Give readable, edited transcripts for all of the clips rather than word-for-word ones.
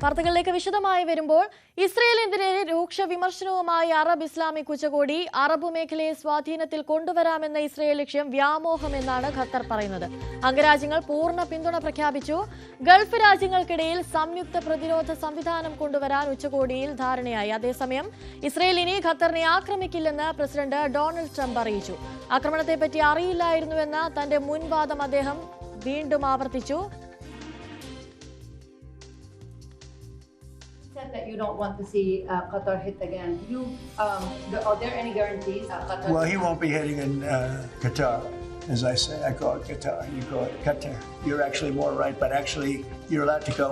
വാർത്തകളിലേക്ക് വിശദമായി വരുമ്പോൾ ഇസ്രയേലിനെതിരെ രൂക്ഷ വിമർശനവുമായി അറബ് ഇസ്ലാമിക് ഉച്ചകോടി അറബ് മേഖലയെ സ്വാധീനത്തിൽ കൊണ്ടുവരാമെന്ന ഇസ്രയേൽ ലക്ഷ്യം വ്യാമോഹമെന്നാണ് ഖത്തർ പറയുന്നത്. അംഗരാജ്യങ്ങൾ പൂർണ്ണ പിന്തുണ പ്രഖ്യാപിച്ചു. ഗൾഫ് രാജ്യങ്ങൾക്കിടയിൽ സംയുക്ത പ്രതിരോധ സംവിധാനം കൊണ്ടുവരാൻ ഉച്ചകോടിയിൽ ധാരണയായി. അതേസമയം ഇസ്രയേൽ ഇനി ഖത്തറിനെ ആക്രമിക്കില്ലെന്ന് പ്രസിഡന്റ് ഡൊണാൾഡ് ട്രംപ് അറിയിച്ചു. ആക്രമണത്തെപ്പറ്റി അറിയില്ലായിരുന്നുവെന്ന തന്റെ മുൻവാദം അദ്ദേഹം വീണ്ടും ആവർത്തിച്ചു. That you don't want to see Qatar hit again. Are there any guarantees? Qatar? Well, he won't be hitting in Qatar, as I say. I call it Qatar. You call it Qatar. You're actually more right, but actually you're allowed to go.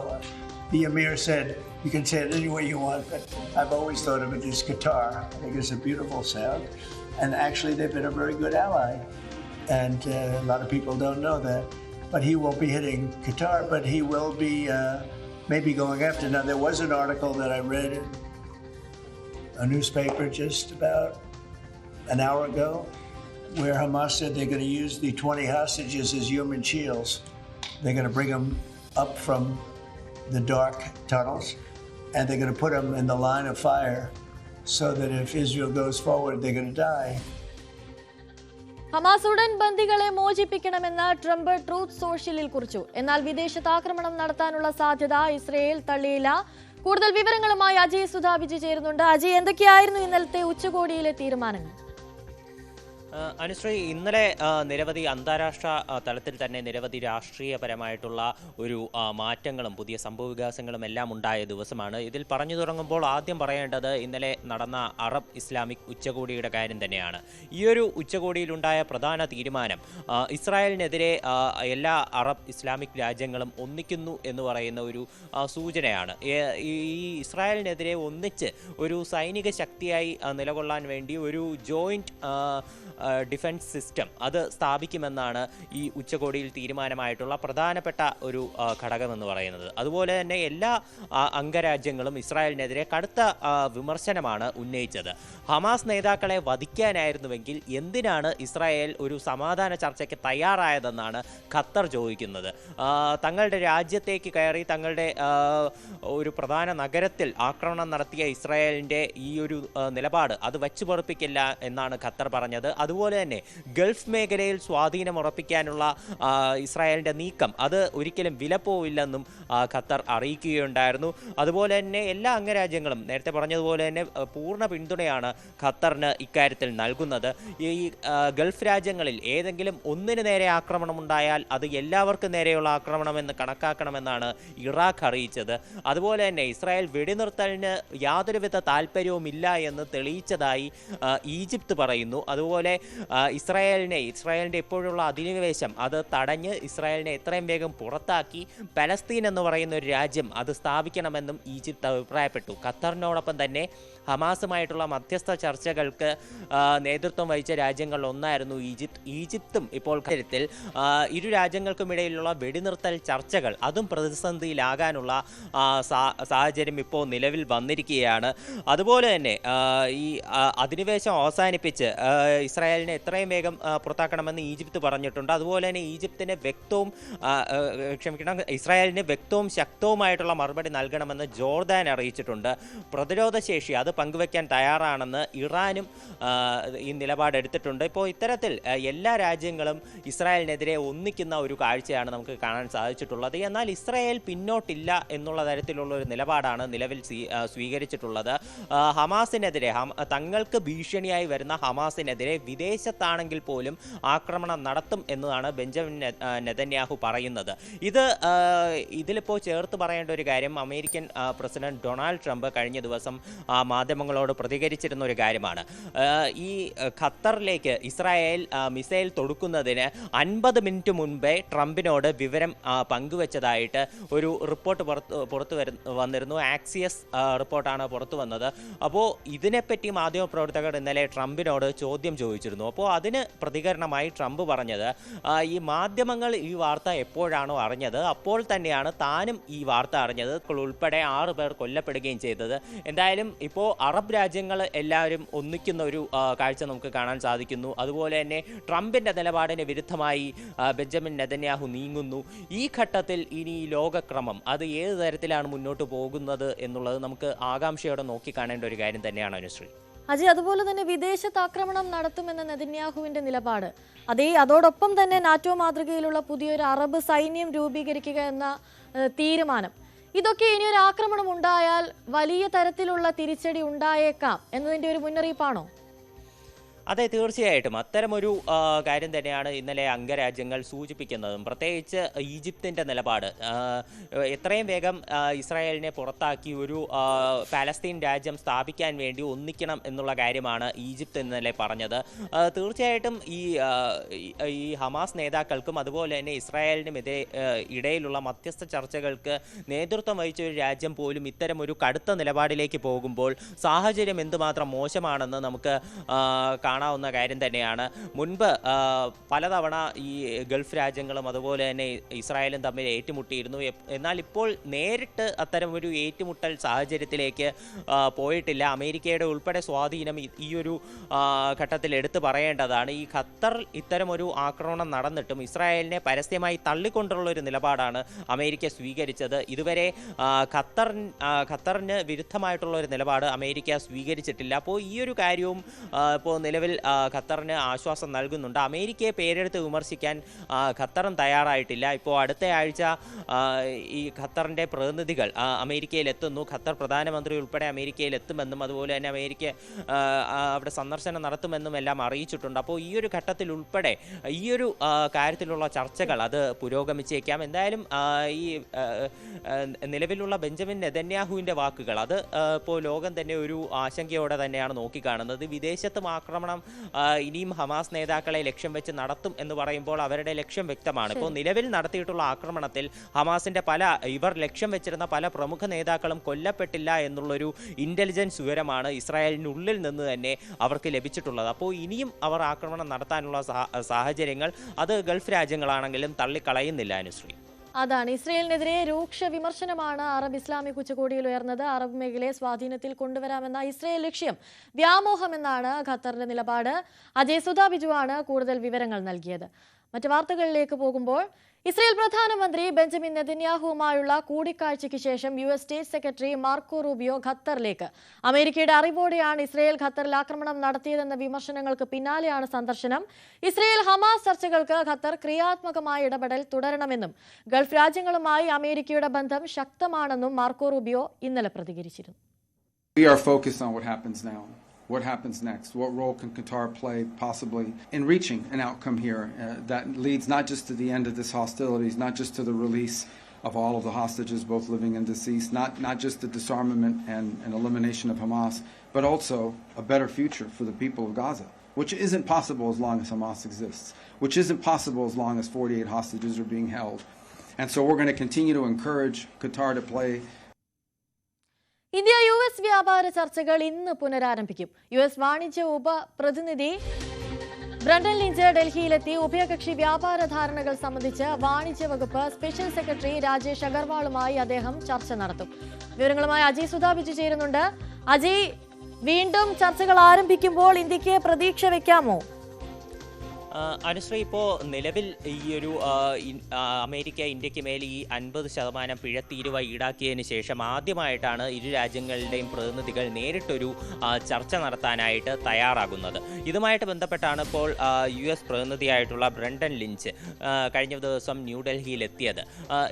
The Emir said you can say it any way you want, but I've always thought of it as Qatar. I think it's a beautiful sound, and actually they've been a very good ally, and a lot of people don't know that. But he won't be hitting Qatar, but he will be. Maybe going after. Now, there was an article that I read in a newspaper just about an hour ago where Hamas said they're going to use the 20 hostages as human shields. They're going to bring them up from the dark tunnels and they're going to put them in the line of fire so that if Israel goes forward, they're going to die. Hamas ഉടൻ ബന്ദികളെ മോചിപ്പിക്കണമെന്ന് Trump truth സോഷ്യലിൽ കുറിച്ചു. എന്നാൽ വിദേശത്ത് ആക്രമണം നടത്താനുള്ള സാധ്യത Israel തള്ളിയില്ല. കൂടുതൽ വിവരങ്ങളുമായി അജയ് സുധാബിജി ചേരുന്നുണ്ട്. അജയ്, എന്തൊക്കെയായിരുന്നു ഇന്നലത്തെ ഉച്ചകോടിയിലെ തീരുമാനങ്ങൾ? അനുശ്രീ, ഇന്നലെ നിരവധി അന്താരാഷ്ട്ര തലത്തിൽ തന്നെ നിരവധി രാഷ്ട്രീയപരമായിട്ടുള്ള ഒരു മാറ്റങ്ങളും പുതിയ സംഭവവികാസങ്ങളും എല്ലാം ഉണ്ടായ ദിവസമാണ്. ഇതിൽ പറഞ്ഞു തുടങ്ങുമ്പോൾ ആദ്യം പറയേണ്ടത് ഇന്നലെ നടന്ന അറബ് ഇസ്ലാമിക് ഉച്ചകോടിയുടെ കാര്യം തന്നെയാണ്. ഈ ഒരു ഉച്ചകോടിയിലുണ്ടായ പ്രധാന തീരുമാനം ഇസ്രായേലിനെതിരെ എല്ലാ അറബ് ഇസ്ലാമിക് രാജ്യങ്ങളും ഒന്നിക്കുന്നു എന്ന് പറയുന്ന ഒരു സൂചനയാണ്. ഈ ഇസ്രായേലിനെതിരെ ഒന്നിച്ച് ഒരു സൈനിക ശക്തിയായി നിലകൊള്ളാൻ വേണ്ടി ഒരു ജോയിൻറ്റ് ഡിഫൻസ് സിസ്റ്റം അത് സ്ഥാപിക്കുമെന്നാണ് ഈ ഉച്ചകോടിയിൽ തീരുമാനമായിട്ടുള്ള പ്രധാനപ്പെട്ട ഒരു ഘടകമെന്ന് പറയുന്നത്. അതുപോലെ തന്നെ എല്ലാ അംഗരാജ്യങ്ങളും ഇസ്രായേലിനെതിരെ കടുത്ത വിമർശനമാണ് ഉന്നയിച്ചത്. ഹമാസ് നേതാക്കളെ വധിക്കാനായിരുന്നുവെങ്കിൽ എന്തിനാണ് ഇസ്രായേൽ ഒരു സമാധാന ചർച്ചയ്ക്ക് തയ്യാറായതെന്നാണ് ഖത്തർ ചോദിക്കുന്നത്. തങ്ങളുടെ രാജ്യത്തേക്ക് കയറി തങ്ങളുടെ ഒരു പ്രധാന നഗരത്തിൽ ആക്രമണം നടത്തിയ ഇസ്രായേലിൻ്റെ ഈ ഒരു നിലപാട് അത് വച്ചുപൊറുപ്പിക്കില്ല എന്നാണ് ഖത്തർ പറഞ്ഞത്. അതുപോലെ തന്നെ ഗൾഫ് മേഖലയിൽ സ്വാധീനം ഉറപ്പിക്കാനുള്ള ഇസ്രായേലിൻ്റെ നീക്കം അത് ഒരിക്കലും വിലപ്പോവില്ലെന്നും ഖത്തർ അറിയിക്കുകയുണ്ടായിരുന്നു. അതുപോലെ തന്നെ എല്ലാ അംഗരാജ്യങ്ങളും നേരത്തെ പറഞ്ഞതുപോലെ തന്നെ പൂർണ്ണ പിന്തുണയാണ് ഖത്തറിന് ഇക്കാര്യത്തിൽ നൽകുന്നത്. ഈ ഗൾഫ് രാജ്യങ്ങളിൽ ഏതെങ്കിലും ഒന്നിന് നേരെ ആക്രമണമുണ്ടായാൽ അത് എല്ലാവർക്കും നേരെയുള്ള ആക്രമണമെന്ന് കണക്കാക്കണമെന്നാണ് ഇറാഖ് അറിയിച്ചത്. അതുപോലെ തന്നെ ഇസ്രായേൽ വെടിനിർത്തലിന് യാതൊരുവിധ താല്പര്യവുമില്ല എന്ന് തെളിയിച്ചതായി ഈജിപ്ത് പറയുന്നു. അതുപോലെ ഇസ്രായേലിൻ്റെ ഇപ്പോഴുള്ള അധിനിവേശം അത് തടഞ്ഞ് ഇസ്രായേലിനെ എത്രയും വേഗം പുറത്താക്കി പലസ്തീൻ എന്ന് പറയുന്ന ഒരു രാജ്യം അത് സ്ഥാപിക്കണമെന്നും ഈജിപ്ത് അഭിപ്രായപ്പെട്ടു. ഖത്തറിനോടൊപ്പം തന്നെ ഹമാസുമായിട്ടുള്ള മധ്യസ്ഥ ചർച്ചകൾക്ക് നേതൃത്വം വഹിച്ച രാജ്യങ്ങളിൽ ഒന്നായിരുന്നു ഈജിപ്തും ഇപ്പോൾ കാര്യത്തിൽ ഇരു രാജ്യങ്ങൾക്കുമിടയിലുള്ള വെടിനിർത്തൽ ചർച്ചകൾ അതും പ്രതിസന്ധിയിലാകാനുള്ള സാഹചര്യം ഇപ്പോൾ നിലവിൽ വന്നിരിക്കുകയാണ്. അതുപോലെ തന്നെ ഈ അധിനിവേശം അവസാനിപ്പിച്ച് ഇസ്രായേലിനെ എത്രയും വേഗം പുറത്താക്കണമെന്ന് ഈജിപ്ത് പറഞ്ഞിട്ടുണ്ട്. അതുപോലെ തന്നെ ഇസ്രായേലിന് വ്യക്തവും ശക്തവുമായിട്ടുള്ള മറുപടി നൽകണമെന്ന് ജോർദാൻ അറിയിച്ചിട്ടുണ്ട്. പ്രതിരോധ ശേഷി അത് പങ്കുവയ്ക്കാൻ തയ്യാറാണെന്ന് ഇറാനും ഈ നിലപാടെടുത്തിട്ടുണ്ട്. ഇപ്പോൾ ഇത്തരത്തിൽ എല്ലാ രാജ്യങ്ങളും ഇസ്രായേലിനെതിരെ ഒന്നിക്കുന്ന ഒരു കാഴ്ചയാണ് നമുക്ക് കാണാൻ സാധിച്ചിട്ടുള്ളത്. എന്നാൽ ഇസ്രായേൽ പിന്നോട്ടില്ല എന്നുള്ള തരത്തിലുള്ള ഒരു നിലപാടാണ് നിലവിൽ സ്വീകരിച്ചിട്ടുള്ളത്. ഹമാസിനെതിരെ തങ്ങൾക്ക് ഭീഷണിയായി വരുന്ന ഹമാസിനെതിരെ വിദേശത്താണെങ്കിൽ പോലും ആക്രമണം നടത്തും എന്നതാണ് ബെഞ്ചമിൻ നെതന്യാഹു പറയുന്നത്. ഇതിലിപ്പോൾ ചേർത്ത് പറയേണ്ട ഒരു കാര്യം അമേരിക്കൻ പ്രസിഡന്റ് ഡൊണാൾഡ് ട്രംപ് കഴിഞ്ഞ ദിവസം മാധ്യമങ്ങളോട് പ്രതികരിച്ചിരുന്ന ഒരു കാര്യമാണ്. ഈ ഖത്തറിലേക്ക് ഇസ്രായേൽ മിസൈൽ തൊടുക്കുന്നതിന് 50 മിനിറ്റ് മുൻപേ ട്രംപിനോട് വിവരം പങ്കുവച്ചതായിട്ട് ഒരു റിപ്പോർട്ട് പുറത്തു വന്നിരുന്നു. ആക്സിയസ് റിപ്പോർട്ടാണ് പുറത്തു വന്നത്. അപ്പോൾ ഇതിനെപ്പറ്റി മാധ്യമപ്രവർത്തകർ ഇന്നലെ ട്രംപിനോട് ചോദ്യം ചോദിച്ചു. അറിയിച്ചിരുന്നു. അപ്പോൾ അതിന് പ്രതികരണമായി ട്രംപ് പറഞ്ഞത് ഈ മാധ്യമങ്ങൾ ഈ വാർത്ത എപ്പോഴാണോ അറിഞ്ഞത് അപ്പോൾ തന്നെയാണ് താനും ഈ വാർത്ത അറിഞ്ഞത്, ഉൾപ്പെടെ 6 പേർ കൊല്ലപ്പെടുകയും ചെയ്തത്. എന്തായാലും ഇപ്പോൾ അറബ് രാജ്യങ്ങൾ എല്ലാവരും ഒന്നിക്കുന്ന ഒരു കാഴ്ച നമുക്ക് കാണാൻ സാധിക്കുന്നു. അതുപോലെ തന്നെ ട്രംപിൻ്റെ നിലപാടിന് വിരുദ്ധമായി ബെഞ്ചമിൻ നെതന്യാഹു നീങ്ങുന്നു. ഈ ഘട്ടത്തിൽ ഇനി ലോകക്രമം അത് ഏത് തരത്തിലാണ് മുന്നോട്ട് പോകുന്നത് എന്നുള്ളത് നമുക്ക് ആകാംക്ഷയോടെ നോക്കിക്കാണേണ്ട ഒരു കാര്യം തന്നെയാണ് അനുശ്രീ. അജയ്, അതുപോലെ തന്നെ വിദേശത്ത് ആക്രമണം നടത്തുമെന്ന നെതന്യാഹുവിന്റെ നിലപാട്, അതോടൊപ്പം തന്നെ നാറ്റോ മാതൃകയിലുള്ള പുതിയൊരു അറബ് സൈന്യം രൂപീകരിക്കുക എന്ന തീരുമാനം, ഇതൊക്കെ ഇനിയൊരു ആക്രമണം ഉണ്ടായാൽ വലിയ തരത്തിലുള്ള തിരിച്ചടി ഉണ്ടായേക്കാം എന്നതിന്റെ ഒരു മുന്നറിയിപ്പാണോ? അതെ, തീർച്ചയായിട്ടും അത്തരമൊരു കാര്യം തന്നെയാണ് ഇന്നലെ അംഗരാജ്യങ്ങൾ സൂചിപ്പിക്കുന്നതും. പ്രത്യേകിച്ച് ഈജിപ്തിൻ്റെ നിലപാട് എത്രയും വേഗം ഇസ്രായേലിനെ പുറത്താക്കി ഒരു പാലസ്തീൻ രാജ്യം സ്ഥാപിക്കാൻ വേണ്ടി ഒന്നിക്കണം എന്നുള്ള കാര്യമാണ് ഈജിപ്ത് ഇന്നലെ പറഞ്ഞത്. തീർച്ചയായിട്ടും ഈ ഹമാസ് നേതാക്കൾക്കും അതുപോലെ തന്നെ ഇസ്രായേലിനും ഇടയിലുള്ള മധ്യസ്ഥ ചർച്ചകൾക്ക് നേതൃത്വം വഹിച്ച ഒരു രാജ്യം പോലും ഇത്തരമൊരു കടുത്ത നിലപാടിലേക്ക് പോകുമ്പോൾ സാഹചര്യം എന്തുമാത്രം മോശമാണെന്ന് നമുക്ക് കാണാവുന്ന കാര്യം തന്നെയാണ്. മുൻപ് പലതവണ ഈ ഗൾഫ് രാജ്യങ്ങളും അതുപോലെ തന്നെ ഇസ്രായേലും തമ്മിൽ ഏറ്റുമുട്ടിയിരുന്നു. എന്നാൽ ഇപ്പോൾ നേരിട്ട് അത്തരമൊരു ഏറ്റുമുട്ടൽ സാഹചര്യത്തിലേക്ക് പോയിട്ടില്ല. അമേരിക്കയുടെ ഉൾപ്പെടെ സ്വാധീനം ഈ ഒരു ഘട്ടത്തിൽ എടുത്തു പറയേണ്ടതാണ്. ഈ ഖത്തർ ഇത്തരമൊരു ആക്രമണം നടന്നിട്ടും ഇസ്രായേലിനെ പരസ്യമായി തള്ളിക്കൊണ്ടുള്ള ഒരു നിലപാടാണ് അമേരിക്ക സ്വീകരിച്ചത്. ഇതുവരെ ഖത്തറിന് വിരുദ്ധമായിട്ടുള്ള ഒരു നിലപാട് അമേരിക്ക സ്വീകരിച്ചിട്ടില്ല. അപ്പോൾ ഈ ഒരു കാര്യവും ഇപ്പോൾ നിലവിൽ ഖത്തറിന് ആശ്വാസം നൽകുന്നുണ്ട്. അമേരിക്കയെ പേരെടുത്ത് വിമർശിക്കാൻ ഖത്തറും തയ്യാറായിട്ടില്ല. ഇപ്പോൾ അടുത്ത ആഴ്ച ഈ ഖത്തറിൻ്റെ പ്രതിനിധികൾ അമേരിക്കയിലെത്തുന്നു. ഖത്തർ പ്രധാനമന്ത്രി ഉൾപ്പെടെ അമേരിക്കയിലെത്തുമെന്നും അതുപോലെ തന്നെ അമേരിക്ക അവിടെ സന്ദർശനം നടത്തുമെന്നും എല്ലാം അറിയിച്ചിട്ടുണ്ട്. അപ്പോൾ ഈ ഒരു ഘട്ടത്തിൽ ഉൾപ്പെടെ ഈ ഒരു കാര്യത്തിലുള്ള ചർച്ചകൾ അത് പുരോഗമിച്ചേക്കാം. എന്തായാലും ഈ നിലവിലുള്ള ബെഞ്ചമിൻ നെതന്യാഹുവിൻ്റെ വാക്കുകൾ അത് ഇപ്പോൾ ലോകം തന്നെ ഒരു ആശങ്കയോടെ തന്നെയാണ് നോക്കിക്കാണുന്നത്. വിദേശത്തും ആക്രമണം ഇനിയും ഹമാസ് നേതാക്കളെ ലക്ഷ്യം വെച്ച് നടത്തും എന്ന് പറയുമ്പോൾ അവരുടെ ലക്ഷ്യം വ്യക്തമാണ്. ഇപ്പോൾ നിലവിൽ നടത്തിയിട്ടുള്ള ആക്രമണത്തിൽ ഹമാസിന്റെ ഇവർ ലക്ഷ്യം വെച്ചിരുന്ന പല പ്രമുഖ നേതാക്കളും കൊല്ലപ്പെട്ടില്ല എന്നുള്ളൊരു ഇന്റലിജൻസ് വിവരമാണ് ഇസ്രായേലിനുള്ളിൽ നിന്ന് തന്നെ അവർക്ക് ലഭിച്ചിട്ടുള്ളത്. അപ്പോൾ ഇനിയും അവർ ആക്രമണം നടത്താനുള്ള സാഹചര്യങ്ങൾ അത് ഗൾഫ് രാജ്യങ്ങളാണെങ്കിലും തള്ളിക്കളയുന്നില്ല അനുശ്രീ. അതാണ്, ഇസ്രയേലിനെതിരെ രൂക്ഷ വിമർശനമാണ് അറബ് ഇസ്ലാമിക് ഉച്ചകോടിയിൽ ഉയർന്നത്. അറബ് മേഖലയെ സ്വാധീനത്തിൽ കൊണ്ടുവരാമെന്ന ഇസ്രയേൽ ലക്ഷ്യം വ്യാമോഹമെന്നാണ് ഖത്തറിന്റെ നിലപാട്. അജയ് സുധാ ബിജുവാണ് കൂടുതൽ വിവരങ്ങൾ നൽകിയത്. മറ്റു വാർത്തകളിലേക്ക് പോകുമ്പോൾ, ഇസ്രയേൽ പ്രധാനമന്ത്രി ബെഞ്ചമിൻ നെതന്യാഹുവുമായുള്ള കൂടിക്കാഴ്ചയ്ക്ക് ശേഷം US state secretary Marco Rubio ഖത്തറിലേക്ക്. അമേരിക്കയുടെ അറിവോടെയാണ് ഇസ്രയേൽ ഖത്തറിൽ ആക്രമണം നടത്തിയതെന്ന വിമർശനങ്ങൾക്ക് പിന്നാലെയാണ് സന്ദർശനം. ഇസ്രയേൽ ഹമാസ് ചർച്ചകൾക്ക് ഖത്തർ ക്രിയാത്മകമായ ഇടപെടൽ തുടരണമെന്നും ഗൾഫ് രാജ്യങ്ങളുമായി അമേരിക്കയുടെ ബന്ധം ശക്തമാണെന്നും മാർക്കോ റൂബിയോ ഇന്നലെ പ്രതികരിച്ചിരുന്നു. We are focused on what happens now. What happens next? What role can Qatar play possibly in reaching an outcome here that leads not just to the end of this hostilities, not just to the release of all of the hostages, both living and deceased, not just the disarmament and elimination of Hamas, but also a better future for the people of Gaza, which isn't possible as long as Hamas exists, which isn't possible as long as 48 hostages are being held. And so we're going to continue to encourage Qatar to play. India US വ്യാപാര ചർച്ചകൾ ഇന്ന് പുനരാരംഭിക്കും. US വാണിജ്യ ഉപപ്രതിനിധി Brendon Lynch ഡൽഹിയിലെത്തി ഉഭയകക്ഷി വ്യാപാര ധാരണകൾ സംബന്ധിച്ച് വാണിജ്യ വകുപ്പ് സ്പെഷ്യൽ സെക്രട്ടറി രാജേഷ് അഗർവാളുമായി അദ്ദേഹം ചർച്ച നടത്തും. വിവരങ്ങളുമായി അജയ് സുധാ ബിജു ചേരുന്നുണ്ട്. അജയ്, വീണ്ടും ചർച്ചകൾ ആരംഭിക്കുമ്പോൾ ഇന്ത്യക്ക് പ്രതീക്ഷ വെക്കാമോ? അനുശ്രീ, ഇപ്പോൾ നിലവിൽ ഈ ഒരു അമേരിക്ക ഇന്ത്യക്ക് മേൽ ഈ 50% പിഴത്തീരുവ ഈടാക്കിയതിന് ശേഷം ആദ്യമായിട്ടാണ് ഇരു രാജ്യങ്ങളുടെയും പ്രതിനിധികൾ നേരിട്ടൊരു ചർച്ച നടത്താനായിട്ട് തയ്യാറാകുന്നത്. ഇതുമായിട്ട് ബന്ധപ്പെട്ടാണ് ഇപ്പോൾ US പ്രതിനിധിയായിട്ടുള്ള ബ്രണ്ടൻ ലിഞ്ച് കഴിഞ്ഞ ദിവസം ന്യൂഡൽഹിയിലെത്തിയത്.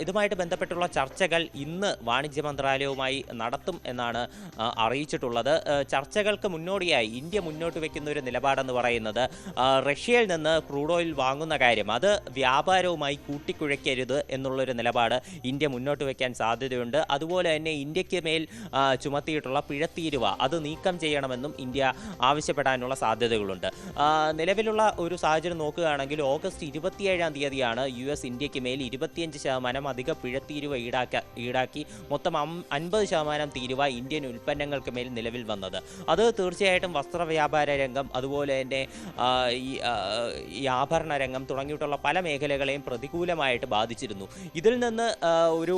ഇതുമായിട്ട് ബന്ധപ്പെട്ടുള്ള ചർച്ചകൾ ഇന്ന് വാണിജ്യ മന്ത്രാലയവുമായി നടത്തും എന്നാണ് അറിയിച്ചിട്ടുള്ളത്. ചർച്ചകൾക്ക് മുന്നോടിയായി ഇന്ത്യ മുന്നോട്ട് വയ്ക്കുന്ന ഒരു നിലപാടെന്ന് പറയുന്നത് റഷ്യയിൽ നിന്ന് നിന്ന് ക്രൂഡ് ഓയിൽ വാങ്ങുന്ന കാര്യം അത് വ്യാപാരവുമായി കൂട്ടിക്കുഴയ്ക്കരുത് എന്നുള്ളൊരു നിലപാട് ഇന്ത്യ മുന്നോട്ട് വയ്ക്കാൻ സാധ്യതയുണ്ട്. അതുപോലെ തന്നെ ഇന്ത്യക്ക് മേൽ ചുമത്തിയിട്ടുള്ള പിഴത്തീരുവ അത് നീക്കം ചെയ്യണമെന്നും ഇന്ത്യ ആവശ്യപ്പെടാനുള്ള സാധ്യതകളുണ്ട്. നിലവിലുള്ള ഒരു സാഹചര്യം നോക്കുകയാണെങ്കിൽ ഓഗസ്റ്റ് 27-ാം തീയതിയാണ് US ഇന്ത്യക്ക് മേൽ 25% അധിക പിഴത്തീരുവ ഈടാക്കി മൊത്തം 50% തീരുവ ഇന്ത്യൻ ഉൽപ്പന്നങ്ങൾക്ക് മേൽ നിലവിൽ വന്നത്. അത് തീർച്ചയായിട്ടും വസ്ത്രവ്യാപാര രംഗം അതുപോലെ തന്നെ ഈ ആഭരണ രംഗം തുടങ്ങിയിട്ടുള്ള പല മേഖലകളെയും പ്രതികൂലമായിട്ട് ബാധിച്ചിരുന്നു. ഇതിൽ നിന്ന് ഒരു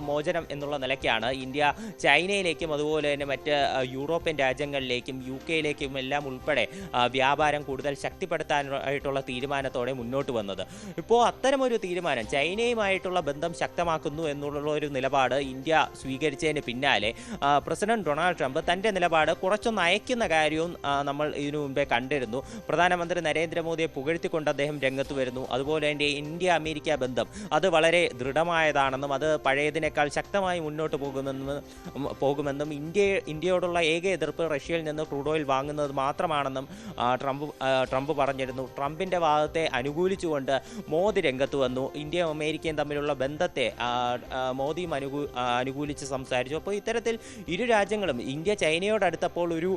മോചനം എന്നുള്ള നിലയ്ക്കാണ് ഇന്ത്യ ചൈനയിലേക്കും അതുപോലെ തന്നെ മറ്റ് യൂറോപ്യൻ രാജ്യങ്ങളിലേക്കും UK-യിലേക്കും എല്ലാം ഉൾപ്പെടെ വ്യാപാരം കൂടുതൽ ശക്തിപ്പെടുത്താനായിട്ടുള്ള തീരുമാനത്തോടെ മുന്നോട്ട് വന്നത്. ഇപ്പോൾ അത്തരമൊരു തീരുമാനം ചൈനയുമായിട്ടുള്ള ബന്ധം ശക്തമാക്കുന്നു എന്നുള്ള ഒരു നിലപാട് ഇന്ത്യ സ്വീകരിച്ചതിന് പിന്നാലെ പ്രസിഡന്റ് ഡൊണാൾഡ് ട്രംപ് തൻ്റെ നിലപാട് കുറച്ചൊന്ന് അയക്കുന്ന കാര്യവും നമ്മൾ ഇതിനു മുമ്പേ കണ്ടിരുന്നു. പ്രധാനമന്ത്രി നരേന്ദ്രമോദിയെ പുകഴ്ത്തിക്കൊണ്ട് അദ്ദേഹം രംഗത്ത് വരുന്നു. അതുപോലെ തന്നെ ഇന്ത്യ അമേരിക്ക ബന്ധം അത് വളരെ ദൃഢമായതാണെന്നും അത് പഴയതിനേക്കാൾ ശക്തമായി മുന്നോട്ട് പോകുമെന്നും ഇന്ത്യയോടുള്ള ഏക എതിർപ്പ് റഷ്യയിൽ നിന്ന് ക്രൂഡ് ഓയിൽ വാങ്ങുന്നത് മാത്രമാണെന്നും ട്രംപ് പറഞ്ഞിരുന്നു. ട്രംപിൻ്റെ വാദത്തെ അനുകൂലിച്ചുകൊണ്ട് മോദി രംഗത്ത് വന്നു. ഇന്ത്യയും അമേരിക്കയും തമ്മിലുള്ള ബന്ധത്തെ മോദിയും അനുകൂലിച്ച് സംസാരിച്ചു. അപ്പോൾ ഇത്തരത്തിൽ ഇരു രാജ്യങ്ങളും ഇന്ത്യ ചൈനയോടടുത്തപ്പോൾ ഒരു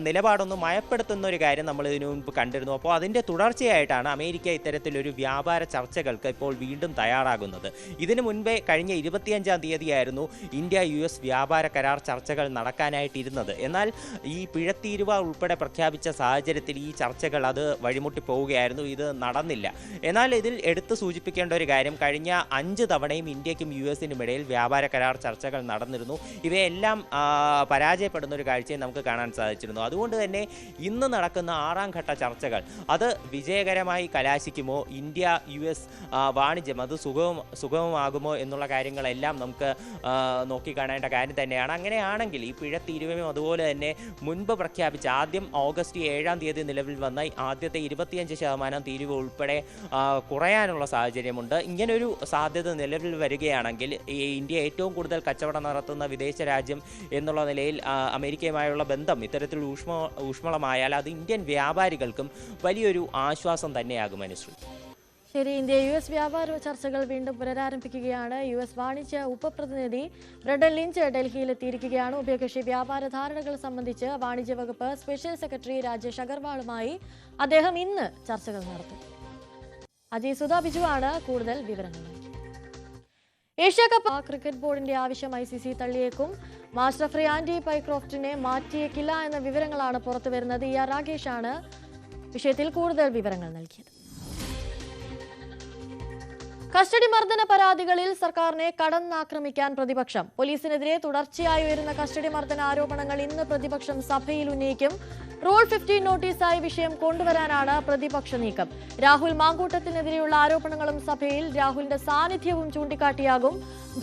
നിലപാടൊന്ന് മയപ്പെടുത്തുന്ന ഒരു കാര്യം നമ്മൾ ഇതിനു മുൻപ് കണ്ടിരുന്നു. അപ്പോൾ അതിൻ്റെ തുടർച്ചയായിട്ടാണ് അമേരിക്ക ഇത്തരത്തിലൊരു വ്യാപാര ചർച്ചകൾക്ക് ഇപ്പോൾ വീണ്ടും തയ്യാറാകുന്നത്. ഇതിനു മുൻപേ കഴിഞ്ഞ 25-ാം തീയതിയായിരുന്നു ഇന്ത്യ US വ്യാപാര കരാർ ചർച്ചകൾ നടക്കാനായിട്ടിരുന്നത്. എന്നാൽ ഈ പിഴത്തീരുവ ഉൾപ്പെടെ പ്രഖ്യാപിച്ച സാഹചര്യത്തിൽ ഈ ചർച്ചകൾ അത് വഴിമുട്ടി പോവുകയായിരുന്നു. ഇത് നടന്നില്ല. എന്നാൽ ഇതിൽ എടുത്തു സൂചിപ്പിക്കേണ്ട ഒരു കാര്യം കഴിഞ്ഞ 5 തവണയും ഇന്ത്യക്കും US-നും ഇടയിൽ വ്യാപാര കരാർ ചർച്ചകൾ നടന്നിരുന്നു. ഇവയെല്ലാം പരാജയപ്പെടുന്ന ഒരു കാഴ്ചയും നമുക്ക് കാണാൻ സാധിച്ചിരുന്നു. അതുകൊണ്ട് തന്നെ ഇന്ന് നടക്കുന്ന 6ാം ഘട്ട ചർച്ചകൾ അത് വിജയകരമായി കലാശിക്കുമോ, ഇന്ത്യ US വാണിജ്യം അത് സുഗമമാകുമോ എന്നുള്ള കാര്യങ്ങളെല്ലാം നമുക്ക് നോക്കിക്കാണേണ്ട കാര്യം തന്നെയാണ്. അങ്ങനെയാണെങ്കിൽ ഈ പിഴത്തീരുവയും അതുപോലെ തന്നെ മുൻപ് പ്രഖ്യാപിച്ച ആദ്യം ഓഗസ്റ്റ് 7-ാം തീയതി നിലവിൽ വന്ന ആദ്യത്തെ 25% തീരുവ ഉൾപ്പെടെ കുറയാനുള്ള സാഹചര്യമുണ്ട്. ഇങ്ങനൊരു സാധ്യത നിലവിൽ വരികയാണെങ്കിൽ ഇന്ത്യ ഏറ്റവും കൂടുതൽ കച്ചവടം നടത്തുന്ന വിദേശ രാജ്യം എന്നുള്ള നിലയിൽ അമേരിക്കയുമായുള്ള ബന്ധം ഇത്തരത്തിൽ ഊഷ്മളമായാൽ അത് ഇന്ത്യൻ വ്യാപാരികൾക്കും വലിയൊരു ആശ്വാസം തന്നെയാകും. അനുശ്രീ. ശരി, ഇന്ത്യ US വ്യാപാര ചർച്ചകൾ വീണ്ടും പുനരാരംഭിക്കുകയാണ്. US വാണിജ്യ ഉപപ്രതിനിധി ബ്രണ്ടൻ ലിഞ്ച് ഡൽഹിയിലെത്തിയിരിക്കുകയാണ്. ഉഭയകക്ഷി വ്യാപാര ധാരണകൾ സംബന്ധിച്ച് വാണിജ്യ വകുപ്പ് സ്പെഷ്യൽ സെക്രട്ടറി രാജേഷ് അഗർവാളുമായി അദ്ദേഹം ഇന്ന് ചർച്ചകൾ നടത്തും. അജയ് സുധാ ബിജുവാണ് കൂടുതൽ വിവരങ്ങൾ. ഏഷ്യ കപ്പ് ക്രിക്കറ്റ് ബോർഡിന്റെ ആവശ്യം ICC തള്ളിയേക്കും. മാസ്റ്റർ റഫറി ആൻഡി പൈക്രോഫ്റ്റിനെ മാറ്റിയേക്കില്ല എന്ന വിവരങ്ങളാണ് പുറത്തുവരുന്നത്. ER രാഗേഷാണ് വിഷയത്തിൽ കൂടുതൽ വിവരങ്ങൾ നൽകിയത്. കസ്റ്റഡി മർദ്ദന പരാതികളിൽ സർക്കാരിനെ കടന്നാക്രമിക്കാൻ പ്രതിപക്ഷം. പോലീസിനെതിരെ തുടർച്ചയായി ഉയരുന്ന കസ്റ്റഡി മർദ്ദന ആരോപണങ്ങൾ ഇന്ന് പ്രതിപക്ഷം സഭയിൽ ഉന്നയിക്കും. റൂൾ 15 നോട്ടീസായി വിഷയം കൊണ്ടുവരാനാണ് പ്രതിപക്ഷ നീക്കം. രാഹുൽ മാങ്കൂട്ടത്തിനെതിരെയുള്ള ആരോപണങ്ങളും സഭയിൽ രാഹുലിന്റെ സാന്നിധ്യവും ചൂണ്ടിക്കാട്ടിയാകും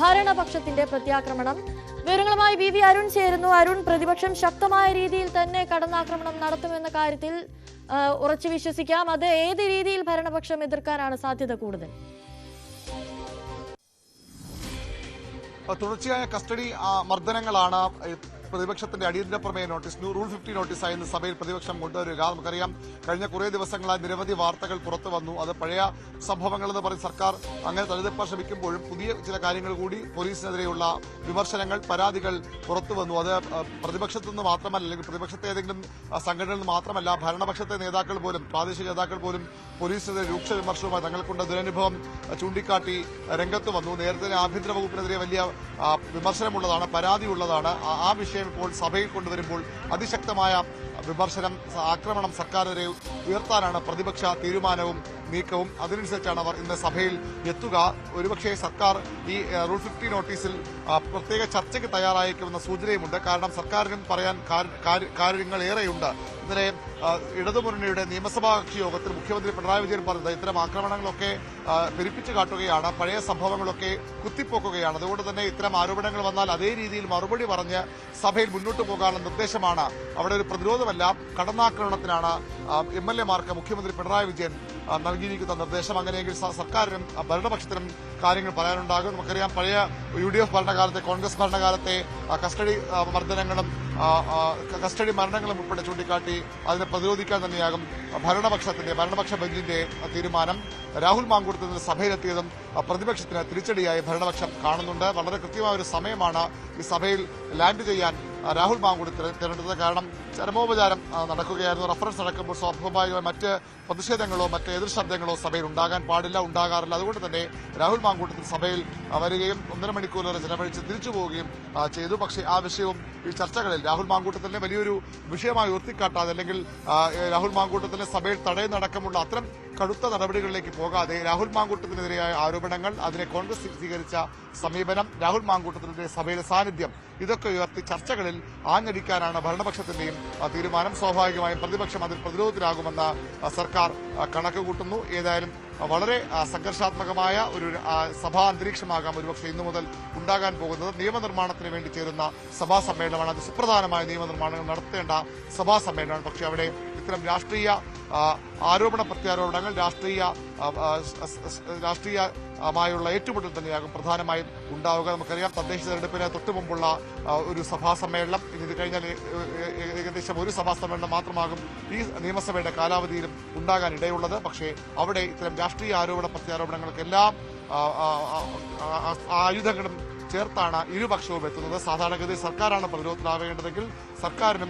ഭരണപക്ഷത്തിന്റെ പ്രത്യാക്രമണം. വിവരങ്ങളുമായി VV അരുൺ ചേരുന്നു. അരുൺ, പ്രതിപക്ഷം ശക്തമായ രീതിയിൽ തന്നെ കടന്നാക്രമണം നടത്തുമെന്ന കാര്യത്തിൽ ഉറച്ചു വിശ്വസിക്കാം. അത് ഏത് രീതിയിൽ ഭരണപക്ഷം എതിർക്കാനാണ് സാധ്യത കൂടുതൽ? തുടർച്ചയായ കസ്റ്റഡി മർദ്ദനങ്ങളാണ് പ്രതിപക്ഷത്തിന്റെ അടിയന്തര പ്രമേയ നോട്ടീസ് റൂൾ 15 നോട്ടീസായി ഇന്ന് സഭയിൽ പ്രതിപക്ഷം കൊണ്ടുവരിക. നമുക്കറിയാം, കഴിഞ്ഞ കുറേ ദിവസങ്ങളായി നിരവധി വാർത്തകൾ പുറത്തു വന്നു. അത് പഴയ സംഭവങ്ങളെന്ന് പറഞ്ഞ് സർക്കാർ അങ്ങനെ തള്ളിതപ്പാൻ ശ്രമിക്കുമ്പോഴും പുതിയ ചില കാര്യങ്ങൾ കൂടി പോലീസിനെതിരെയുള്ള വിമർശനങ്ങൾ, പരാതികൾ പുറത്തു വന്നു. അത് പ്രതിപക്ഷത്തു നിന്ന് മാത്രമല്ല, അല്ലെങ്കിൽ പ്രതിപക്ഷത്തെ ഏതെങ്കിലും സംഘടനയിൽ നിന്ന് മാത്രമല്ല, ഭരണപക്ഷത്തെ നേതാക്കൾ പോലും, പ്രാദേശിക നേതാക്കൾ പോലും പോലീസിനെതിരെ രൂക്ഷ വിമർശനവുമായി തങ്ങൾക്കുള്ള ദുരനുഭവം ചൂണ്ടിക്കാട്ടി രംഗത്ത് വന്നു. നേരത്തെ ആഭ്യന്തര വകുപ്പിനെതിരെ വലിയ വിമർശനമുള്ളതാണ്, പരാതിയുള്ളതാണ്. ആ വിഷയം ഇപ്പോൾ സഭയിൽ കൊണ്ടുവരുമ്പോൾ അതിശക്തമായ വിമർശനം, ആക്രമണം സർക്കാരിനെതിരെ ഉയർത്താനാണ് പ്രതിപക്ഷ തീരുമാനവും നീക്കവും. അതിനനുസരിച്ചാണ് അവർ ഇന്ന് സഭയിൽ എത്തുക. ഒരുപക്ഷെ സർക്കാർ ഈ റൂൾ 15 നോട്ടീസിൽ പ്രത്യേക ചർച്ചയ്ക്ക് തയ്യാറായേക്കുമെന്ന സൂചനയുമുണ്ട്. കാരണം സർക്കാരിനും പറയാൻ കാര്യങ്ങൾ ഏറെയുണ്ട്. ഇന്നലെ ഇടതുമുന്നണിയുടെ നിയമസഭാ കക്ഷി യോഗത്തിൽ മുഖ്യമന്ത്രി പിണറായി വിജയൻ പറഞ്ഞത് ഇത്തരം ആക്രമണങ്ങളൊക്കെ പെരുപ്പിച്ചു കാട്ടുകയാണ്, പഴയ സംഭവങ്ങളൊക്കെ കുത്തിപ്പോക്കുകയാണ്. അതുകൊണ്ട് തന്നെ ഇത്തരം ആരോപണങ്ങൾ വന്നാൽ അതേ രീതിയിൽ മറുപടി പറഞ്ഞ് സഭയിൽ മുന്നോട്ട് പോകാനുള്ള നിർദ്ദേശമാണ്. അവിടെ ഒരു പ്രതിരോധമല്ല, കടന്നാക്രമണത്തിനാണ് MLA-മാർക്ക് മുഖ്യമന്ത്രി പിണറായി വിജയൻ നൽകിയിരിക്കുന്ന നിർദ്ദേശം. അങ്ങനെയെങ്കിൽ സർക്കാരിനും ഭരണപക്ഷത്തിനും കാര്യങ്ങൾ പറയാനുണ്ടാകും. നമുക്കറിയാം, പഴയ UDF ഭരണകാലത്തെ, കോൺഗ്രസ് ഭരണകാലത്തെ കസ്റ്റഡി മർദ്ദനങ്ങളും കസ്റ്റഡി മരണങ്ങളും ഉൾപ്പെടെ ചൂണ്ടിക്കാട്ടി അതിനെ പ്രതിരോധിക്കാൻ തന്നെയാകും ഭരണപക്ഷ ബെഞ്ചിന്റെ തീരുമാനം. രാഹുൽ മാങ്കൂട്ടത്തിൽ സഭയിലെത്തിയതും പ്രതിപക്ഷത്തിന് തിരിച്ചടിയായി ഭരണപക്ഷം കാണുന്നുണ്ട്. വളരെ കൃത്യമായ ഒരു സമയമാണ് ഈ സഭയിൽ ലാൻഡ് ചെയ്യാൻ രാഹുൽ മാങ്കൂട്ടത്തിൽ തിരഞ്ഞെടുത്തത്. കാരണം ചരമോപചാരം നടക്കുകയായിരുന്നു. റഫറൻസ് നടക്കുമ്പോൾ സ്വാഭാവികമായി മറ്റ് പ്രതിഷേധങ്ങളോ മറ്റ് എതിർ ശബ്ദങ്ങളോ സഭയിൽ ഉണ്ടാകാൻ പാടില്ല, ഉണ്ടാകാറില്ല. അതുകൊണ്ട് തന്നെ രാഹുൽ മാങ്കൂട്ടത്തിൽ സഭയിൽ വരികയും 1.5 മണിക്കൂർ ചിലവഴിച്ച് തിരിച്ചു പോവുകയും ചെയ്തു. പക്ഷേ ആ വിഷയവും ഈ ചർച്ചകളിൽ രാഹുൽ മാങ്കൂട്ടത്തിനെ വലിയൊരു വിഷയമായി ഉയർത്തിക്കാട്ടാതെ, അല്ലെങ്കിൽ രാഹുൽ മാങ്കൂട്ടത്തിനെ സഭയിൽ തടയുന്നടക്കമുള്ള അത്തരം കടുത്ത നടപടികളിലേക്ക് പോകാതെ രാഹുൽ മാങ്കൂട്ടത്തിനെതിരെയായ ആരോപണങ്ങൾ, അതിനെ കോൺഗ്രസ് സ്വീകരിച്ച സമീപനം, രാഹുൽ മാങ്കൂട്ടത്തിന്റെ സഭയിലെ സാന്നിധ്യം, ഇതൊക്കെ ഉയർത്തി ചർച്ചകളിൽ ആഞ്ഞടിക്കാനാണ് ഭരണപക്ഷത്തിന്റെയും തീരുമാനം. സ്വാഭാവികമായും പ്രതിപക്ഷം അതിൽ പ്രതിരോധത്തിലാകുമെന്ന് സർക്കാർ കണക്ക് കൂട്ടുന്നു. ഏതായാലും വളരെ സംഘർഷാത്മകമായ ഒരു സഭാ അന്തരീക്ഷമാകാം ഒരുപക്ഷെ ഇന്നു മുതൽ ഉണ്ടാകാൻ പോകുന്നത്. നിയമനിർമ്മാണത്തിന് വേണ്ടി ചേരുന്ന സഭാ സമ്മേളനമാണ്. അത് സുപ്രധാനമായ നിയമനിർമ്മാണങ്ങൾ നടത്തേണ്ട സഭാ സമ്മേളനമാണ്. പക്ഷേ അവിടെ ഇത്തരം രാഷ്ട്രീയ ആരോപണ പ്രത്യാരോപണങ്ങൾ, രാഷ്ട്രീയമായുള്ള ഏറ്റുമുട്ടൽ തന്നെയാകും പ്രധാനമായും ഉണ്ടാവുക. നമുക്കറിയാം, തദ്ദേശ തെരഞ്ഞെടുപ്പിന് തൊട്ടുമുമ്പുള്ള ഒരു സഭാ സമ്മേളനം, ഇത് കഴിഞ്ഞാൽ ഏകദേശം ഒരു സഭാ സമ്മേളനം മാത്രമാകും ഈ നിയമസഭയുടെ കാലാവധിയിലും ഉണ്ടാകാൻ ഇടയുള്ളത്. പക്ഷേ അവിടെ ഇത്തരം രാഷ്ട്രീയ ആരോപണ പ്രത്യാരോപണങ്ങൾക്കെല്ലാം ആയുധങ്ങളും ചേർത്താണ് ഇരുപക്ഷവും എത്തുന്നത്. സാധാരണഗതിയിൽ സർക്കാരാണ് പ്രതിരോധത്തിലാവേണ്ടതെങ്കിൽ സർക്കാരിനും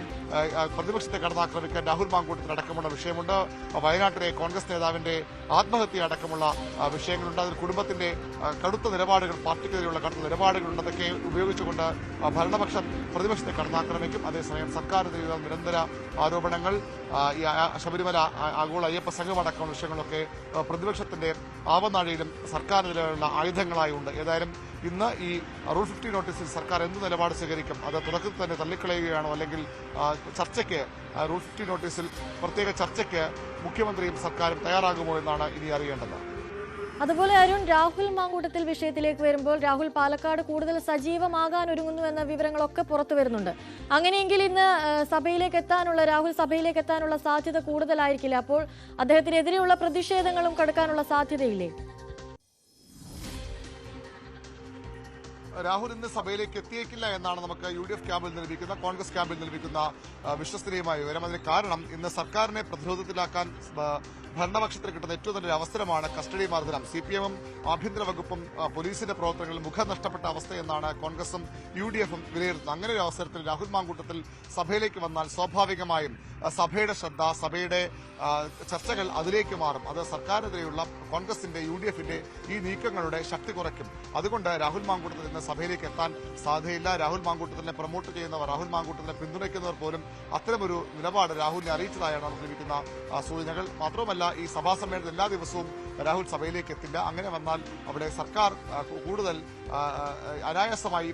പ്രതിപക്ഷത്തെ കടന്നാക്രമിക്കാൻ രാഹുൽ മാങ്കൂട്ടത്തിനടക്കമുള്ള വിഷയമുണ്ട്. വയനാട്ടിലെ കോൺഗ്രസ് നേതാവിന്റെ ആത്മഹത്യ അടക്കമുള്ള വിഷയങ്ങളുണ്ട്. അതിൽ കുടുംബത്തിന്റെ കടുത്ത നിലപാടുകൾ, പാർട്ടിക്കെതിരെയുള്ള കടുത്ത നിലപാടുകളുണ്ട്. അതൊക്കെ ഉപയോഗിച്ചുകൊണ്ട് ഭരണപക്ഷം പ്രതിപക്ഷത്തെ കടന്നാക്രമിക്കും. അതേസമയം സർക്കാരിനെതിരെയുള്ള നിരന്തര ആരോപണങ്ങൾ, ശബരിമല ആഗോള അയ്യപ്പ സംഘം അടക്കമുള്ള വിഷയങ്ങളൊക്കെ പ്രതിപക്ഷത്തിന്റെ ആവനാഴിയിലും സർക്കാരിനെതിരെയുള്ള ആയുധങ്ങളായി ഉണ്ട്. ഏതായാലും ഇന്ന് ഈ റൂൾ 50 നോട്ടീസിൽ സർക്കാർ എന്ത് നിലപാട് സ്വീകരിക്കും, അത് തുടക്കത്തിൽ തന്നെ തള്ളിക്കളയുകയാണോ, അല്ലെങ്കിൽ ചർച്ചയ്ക്ക് റൂൾ 50 നോട്ടീസിൽ പ്രത്യേക ചർച്ചയ്ക്ക് മുഖ്യമന്ത്രിയും സർക്കാരും തയ്യാറാകുമോ എന്നാണ് ഇനി അറിയേണ്ടത്. അതുപോലെ അരുൺ, രാഹുൽ മാങ്കൂട്ടത്തിൽ വിഷയത്തിലേക്ക് വരുമ്പോൾ രാഹുൽ പാലക്കാട് കൂടുതൽ സജീവമാകാൻ ഒരുങ്ങുന്നു എന്ന വിവരങ്ങളൊക്കെ പുറത്തു വരുന്നുണ്ട്. അങ്ങനെയെങ്കിൽ ഇന്ന് രാഹുൽ സഭയിലേക്ക് എത്താനുള്ള സാധ്യത കൂടുതലായിരിക്കില്ല. അപ്പോൾ അദ്ദേഹത്തിനെതിരെയുള്ള പ്രതിഷേധങ്ങളും കടുക്കാനുള്ള സാധ്യതയില്ലേ? രാഹുൽ ഇന്ന് സഭയിലേക്ക് എത്തിയേക്കില്ല എന്നാണ് നമുക്ക് UDF ക്യാമ്പിൽ നിന്ന് ലഭിക്കുന്ന, കോൺഗ്രസ് ക്യാമ്പിൽ നിന്ന് ലഭിക്കുന്ന വിശ്വസനീയമായ വിവരം. അതിന് കാരണം ഇന്ന് സർക്കാരിനെ പ്രതിരോധത്തിലാക്കാൻ ഭരണപക്ഷത്തിന് കിട്ടുന്ന ഏറ്റവും നല്ലൊരു അവസരമാണ് കസ്റ്റഡി മർദ്ദനം. CPM-ഉം ആഭ്യന്തര വകുപ്പും പോലീസിന്റെ പ്രവർത്തനങ്ങളിൽ മുഖം നഷ്ടപ്പെട്ട അവസ്ഥയെന്നാണ് കോൺഗ്രസും UDF-ഉം വിലയിരുത്തുന്നത്. അങ്ങനെ ഒരു അവസരത്തിൽ രാഹുൽ മാങ്കൂട്ടത്തിൽ സഭയിലേക്ക് വന്നാൽ സ്വാഭാവികമായും സഭയുടെ ശ്രദ്ധ, സഭയുടെ ചർച്ചകൾ അതിലേക്ക് മാറും. അത് സർക്കാരിനെതിരെയുള്ള കോൺഗ്രസിന്റെ UDF-ന്റെ ഈ നീക്കങ്ങളുടെ ശക്തി കുറയ്ക്കും. അതുകൊണ്ട് രാഹുൽ മാങ്കൂട്ടത്തിൽ ഇന്ന് സഭയിലേക്ക് എത്താൻ സാധ്യതയില്ല. രാഹുൽ മാങ്കൂട്ടത്തിനെ പ്രൊമോട്ട് ചെയ്യുന്നവർ, രാഹുൽ മാങ്കൂട്ടത്തിനെ പിന്തുണയ്ക്കുന്നവർ പോലും അത്തരമൊരു നിലപാട് രാഹുലിനെ അറിയിച്ചതായാണ് നമുക്ക് ലഭിക്കുന്ന സൂചനകൾ. മാത്രമല്ല, ഈ സഭാ സമ്മേളനത്തിൽ എല്ലാ ദിവസവും രാഹുൽ സഭയിലേക്ക് എത്തില്ല. അങ്ങനെ വന്നാൽ അവിടെ സർക്കാർ കൂടുതൽ അനായാസമായി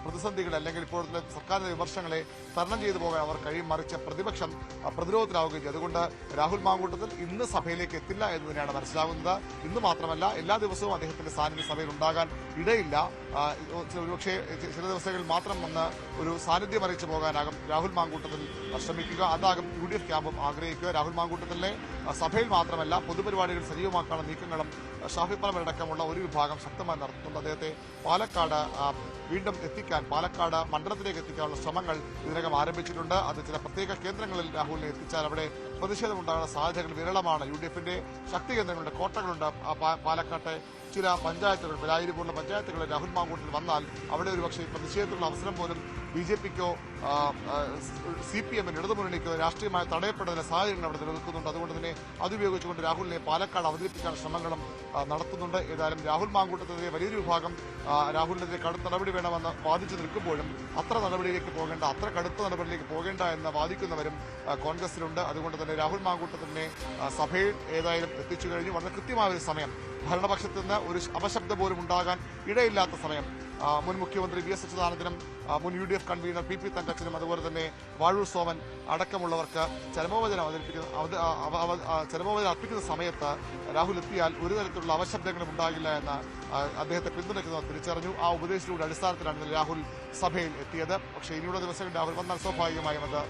പ്രതിസന്ധികളെ, അല്ലെങ്കിൽ ഇപ്പോഴത്തെ സർക്കാരിന്റെ വിമർശനങ്ങളെ തരണം ചെയ്തു പോകാൻ അവർ കഴിയും. മറിച്ച് പ്രതിപക്ഷം പ്രതിരോധത്തിലാവുകയും ചെയ്യും. അതുകൊണ്ട് രാഹുൽ മാങ്കൂട്ടത്തിൽ ഇന്ന് സഭയിലേക്ക് എത്തില്ല എന്ന് തന്നെയാണ് മനസ്സിലാകുന്നത്. ഇന്ന് മാത്രമല്ല, എല്ലാ ദിവസവും അദ്ദേഹത്തിന്റെ സാന്നിധ്യം സഭയിൽ ഉണ്ടാകാൻ ഇടയില്ല. ഒരുപക്ഷെ ചില ദിവസങ്ങളിൽ മാത്രം വന്ന് ഒരു സാന്നിധ്യം അറിയിച്ചു പോകാനാകും രാഹുൽ മാങ്കൂട്ടത്തിൽ ശ്രമിക്കുക. അതാകും UDF ക്യാമ്പും ആഗ്രഹിക്കുക. രാഹുൽ മാങ്കൂട്ടത്തിലെ സഭയിൽ മാത്രമല്ല പൊതുപരിപാടികൾ സജീവമാക്കാനുള്ള നീക്കങ്ങളും ഷാഫി പറമ്പലടക്കമുള്ള ഒരു വിഭാഗം ശക്തമായി നടത്തുന്നുണ്ട്. അദ്ദേഹത്തെ പാലക്കാട് വീണ്ടും എത്തിക്കാൻ, പാലക്കാട് മണ്ഡലത്തിലേക്ക് എത്തിക്കാനുള്ള ശ്രമങ്ങൾ ഇതിനകം ആരംഭിച്ചിട്ടുണ്ട്. അത് ചില പ്രത്യേക കേന്ദ്രങ്ങളിൽ രാഹുലിനെ എത്തിച്ചാൽ അവിടെ പ്രതിഷേധമുണ്ടാകുന്ന സാധ്യതകൾ വിരളമാണ്. UDF-ന്റെ ശക്തി കേന്ദ്രങ്ങളുണ്ട്, കോട്ടകളുണ്ട്. പാലക്കാട്ടെ ചില പഞ്ചായത്തുകൾ, ബലായിരി പോലുള്ള പഞ്ചായത്തുകളിൽ രാഹുൽ മാങ്കൂട്ടത്തിൽ വന്നാൽ അവിടെ ഒരുപക്ഷെ പ്രതിഷേധത്തിനുള്ള അവസരം പോലും BJP-ക്കോ CPM-ന് ഇടതുമുന്നണിക്കോ രാഷ്ട്രീയമായി തടയപ്പെടുന്ന സാഹചര്യങ്ങൾ അവിടെ നിലനിൽക്കുന്നുണ്ട്. അതുകൊണ്ട് തന്നെ അതുപയോഗിച്ചുകൊണ്ട് രാഹുലിനെ പാലക്കാട് അവതരിപ്പിക്കാൻ ശ്രമങ്ങളും നടത്തുന്നുണ്ട്. ഏതായാലും രാഹുൽ മാങ്കൂട്ടത്തിനെതിരെ വലിയൊരു വിഭാഗം രാഹുലിനെതിരെ കടുത്ത നടപടി വേണമെന്ന് വാദിച്ചു നിൽക്കുമ്പോഴും അത്ര കടുത്ത നടപടിയിലേക്ക് പോകേണ്ട എന്ന് വാദിക്കുന്നവരും കോൺഗ്രസിലുണ്ട്. അതുകൊണ്ട് തന്നെ രാഹുൽ മാങ്കൂട്ടത്തിനെ സഭയിൽ ഏതായാലും എത്തിച്ചു കഴിഞ്ഞു. വളരെ കൃത്യമായ ഒരു സമയം, ഭരണപക്ഷത്ത് നിന്ന് ഒരു അപശബ്ദം പോലും ഉണ്ടാകാൻ ഇടയില്ലാത്ത സമയം മുൻ മുഖ്യമന്ത്രി VS അച്യുതാനന്ദനും മുൻ UDF കൺവീനർ PP തങ്കച്ചനും അതുപോലെ തന്നെ വാഴൂർ സോമൻ അടക്കമുള്ളവർക്ക് ചരമോപചാരം അർപ്പിക്കുന്ന സമയത്ത് രാഹുൽ എത്തിയാൽ ഒരു തരത്തിലുള്ള അവശബ്ദങ്ങളും ഉണ്ടാകില്ല എന്ന് അദ്ദേഹത്തെ പിന്തുണയ്ക്കുന്നവർ തിരിച്ചറിഞ്ഞു. ആ ഉപദേശത്തിലൂടെ അടിസ്ഥാനത്തിലാണ് രാഹുൽ സഭയിൽ എത്തിയത്. പക്ഷേ ഇനിയുള്ള ദിവസങ്ങളിൽ രാഹുൽ വന്നാൽ സ്വാഭാവികമായും അത്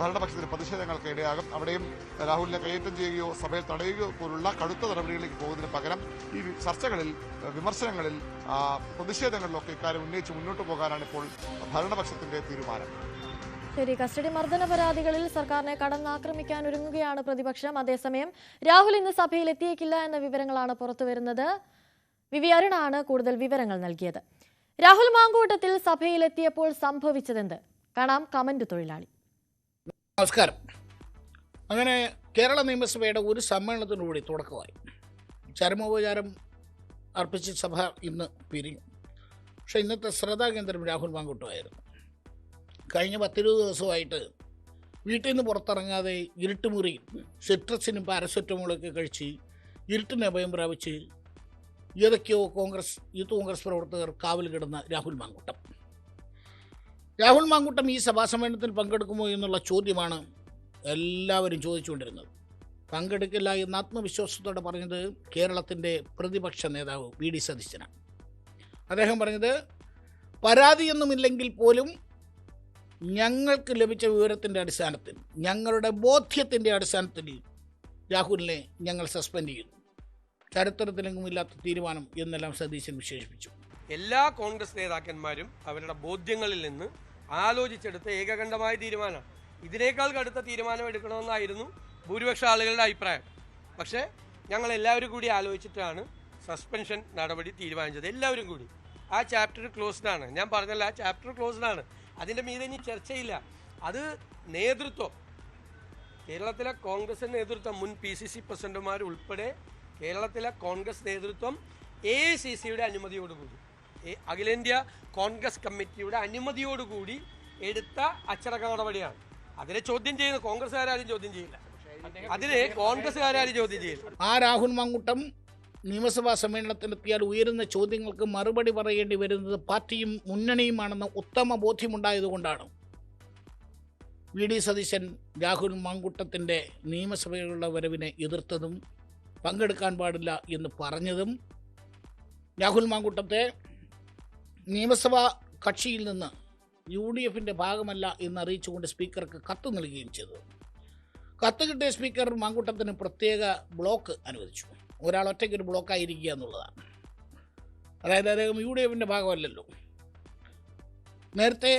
ഭരണപക്ഷത്തിന് പ്രതിഷേധങ്ങൾക്ക് ഇടയാകും. അവിടെയും രാഹുലിനെ കയ്യേറ്റം ചെയ്യുകയോ സഭയിൽ തടയുകയോ പോലുള്ള കടുത്ത നടപടികളിലേക്ക് പോകുന്നതിന് പകരം ഈ ചർച്ചകളിൽ, വിമർശനങ്ങളിൽ, പ്രതിഷേധങ്ങളിലൊക്കെ ഇക്കാര്യം ഉന്നയിച്ച് മുന്നോട്ട് പോകാനാണ് ഇപ്പോൾ ഭരണപക്ഷത്തിന്റെ തീരുമാനം. ശരി, കസ്റ്റഡി മർദ്ദന പരാതികളിൽ സർക്കാരിനെ കടന്നാക്രമിക്കാൻ ഒരുങ്ങുകയാണ് പ്രതിപക്ഷം. അതേസമയം രാഹുൽ ഇന്ന് സഭയിൽ എത്തിയേക്കില്ല എന്ന വിവരങ്ങളാണ് പുറത്തുവരുന്നത്. വിവി അരുണാണ് കൂടുതൽ വിവരങ്ങൾ നൽകിയത്. രാഹുൽ മാങ്കൂട്ടത്തിൽ സഭയിലെത്തിയപ്പോൾ സംഭവിച്ചതെന്ത്? കാണാം കമന്റ് തൊഴിലാളി. നമസ്കാരം. അങ്ങനെ കേരള നിയമസഭയുടെ ഒരു സമ്മേളനത്തിനുകൂടി തുടക്കമായി. ചരമോപചാരം അർപ്പിച്ച് സഭ ഇന്ന് പിരിഞ്ഞു. പക്ഷേ ഇന്നത്തെ ശ്രദ്ധാകേന്ദ്രം രാഹുൽ മാങ്കൂട്ടമായിരുന്നു. കഴിഞ്ഞ 10-20 ദിവസമായിട്ട് വീട്ടിൽ നിന്ന് പുറത്തിറങ്ങാതെ ഇരുട്ടുമുറിയിൽ സിട്രസിനും പാരസെറ്റമോളൊക്കെ കഴിച്ച് ഇരുട്ടിന് അഭയം പ്രാപിച്ച് ഏതൊക്കെയോ യൂത്ത് കോൺഗ്രസ് പ്രവർത്തകർ കാവൽ കിടന്ന രാഹുൽ മാങ്കൂട്ടം ഈ സഭാസമ്മേളനത്തിൽ പങ്കെടുക്കുമോ എന്നുള്ള ചോദ്യമാണ് എല്ലാവരും ചോദിച്ചുകൊണ്ടിരുന്നത്. പങ്കെടുക്കില്ല എന്ന് ആത്മവിശ്വാസത്തോടെ പറഞ്ഞത് കേരളത്തിൻ്റെ പ്രതിപക്ഷ നേതാവ് വി ഡി സതീശനാണ്. അദ്ദേഹം പറഞ്ഞത്, പരാതിയൊന്നുമില്ലെങ്കിൽ പോലും ഞങ്ങൾക്ക് ലഭിച്ച വിവരത്തിൻ്റെ അടിസ്ഥാനത്തിൽ, ഞങ്ങളുടെ ബോധ്യത്തിൻ്റെ അടിസ്ഥാനത്തിൽ രാഹുലിനെ ഞങ്ങൾ സസ്പെൻഡ് ചെയ്തു. ചരിത്രത്തിലെങ്ങും ഇല്ലാത്ത തീരുമാനം എന്നെല്ലാം സതീശൻ വിശേഷിപ്പിച്ചു. എല്ലാ കോൺഗ്രസ് നേതാക്കന്മാരും അവരുടെ ബോധ്യങ്ങളിൽ നിന്ന് ആലോചിച്ചെടുത്ത ഏകകണ്ഠമായ തീരുമാനമാണ്. ഇതിനേക്കാൾ കടുത്ത തീരുമാനം എടുക്കണമെന്നായിരുന്നു ഭൂരിപക്ഷ ആളുകളുടെ അഭിപ്രായം. പക്ഷേ ഞങ്ങൾ എല്ലാവരും കൂടി ആലോചിച്ചിട്ടാണ് സസ്പെൻഷൻ നടപടി തീരുമാനിച്ചത്. എല്ലാവരും കൂടി. ആ ചാപ്റ്റർ ക്ലോസ്ഡാണ്. ഞാൻ പറഞ്ഞല്ലോ, ആ ചാപ്റ്റർ ക്ലോസ്ഡാണ്. അതിൻ്റെ മീതെ ഇനി ചർച്ചയില്ല. അത് നേതൃത്വം, കേരളത്തിലെ കോൺഗ്രസ് നേതൃത്വം, മുൻ PCC പ്രസിഡന്റുമാർ ഉൾപ്പെടെ കേരളത്തിലെ കോൺഗ്രസ് നേതൃത്വം AICCയുടെ അനുമതിയോടുകൂടി, അഖിലേന്ത്യാ കോൺഗ്രസ് കമ്മിറ്റിയുടെ അനുമതിയോടുകൂടി എടുത്ത അച്ചടക്ക നടപടിയാണ്. അതിനെ ചോദ്യം ചെയ്യുന്നത് കോൺഗ്രസ്സുകാരും ചോദ്യം ചെയ്യില്ല. അതിനെ കോൺഗ്രസ്സുകാരും ചോദ്യം ചെയ്യില്ല. ആ രാഹുൽ മാങ്കൂട്ടം നിയമസഭാ സമ്മേളനത്തിലെത്തിയാൽ ഉയരുന്ന ചോദ്യങ്ങൾക്ക് മറുപടി പറയേണ്ടി വരുന്നത് പാർട്ടിയും മുന്നണിയുമാണെന്ന് ഉത്തമ ബോധ്യമുണ്ടായതുകൊണ്ടാണ് വി ഡി സതീശൻ രാഹുൽ മാങ്കൂട്ടത്തിൻ്റെ നിയമസഭയിലുള്ള വരവിനെ എതിർത്തതും പങ്കെടുക്കാൻ പാടില്ല എന്ന് പറഞ്ഞതും രാഹുൽ മാങ്കൂട്ടത്തെ നിയമസഭാ കക്ഷിയിൽ നിന്ന് UDFൻ്റെ ഭാഗമല്ല എന്നറിയിച്ചുകൊണ്ട് സ്പീക്കർക്ക് കത്ത് നൽകുകയും ചെയ്തു. കത്ത് കിട്ടിയ സ്പീക്കർ മാങ്കൂട്ടത്തിന് പ്രത്യേക ബ്ലോക്ക് അനുവദിച്ചു. ഒരാൾ ഒറ്റയ്ക്കൊരു ബ്ലോക്കായിരിക്കുക എന്നുള്ളതാണ്. അതായത് അദ്ദേഹം UDFൻ്റെ ഭാഗമല്ലല്ലോ. നേരത്തെ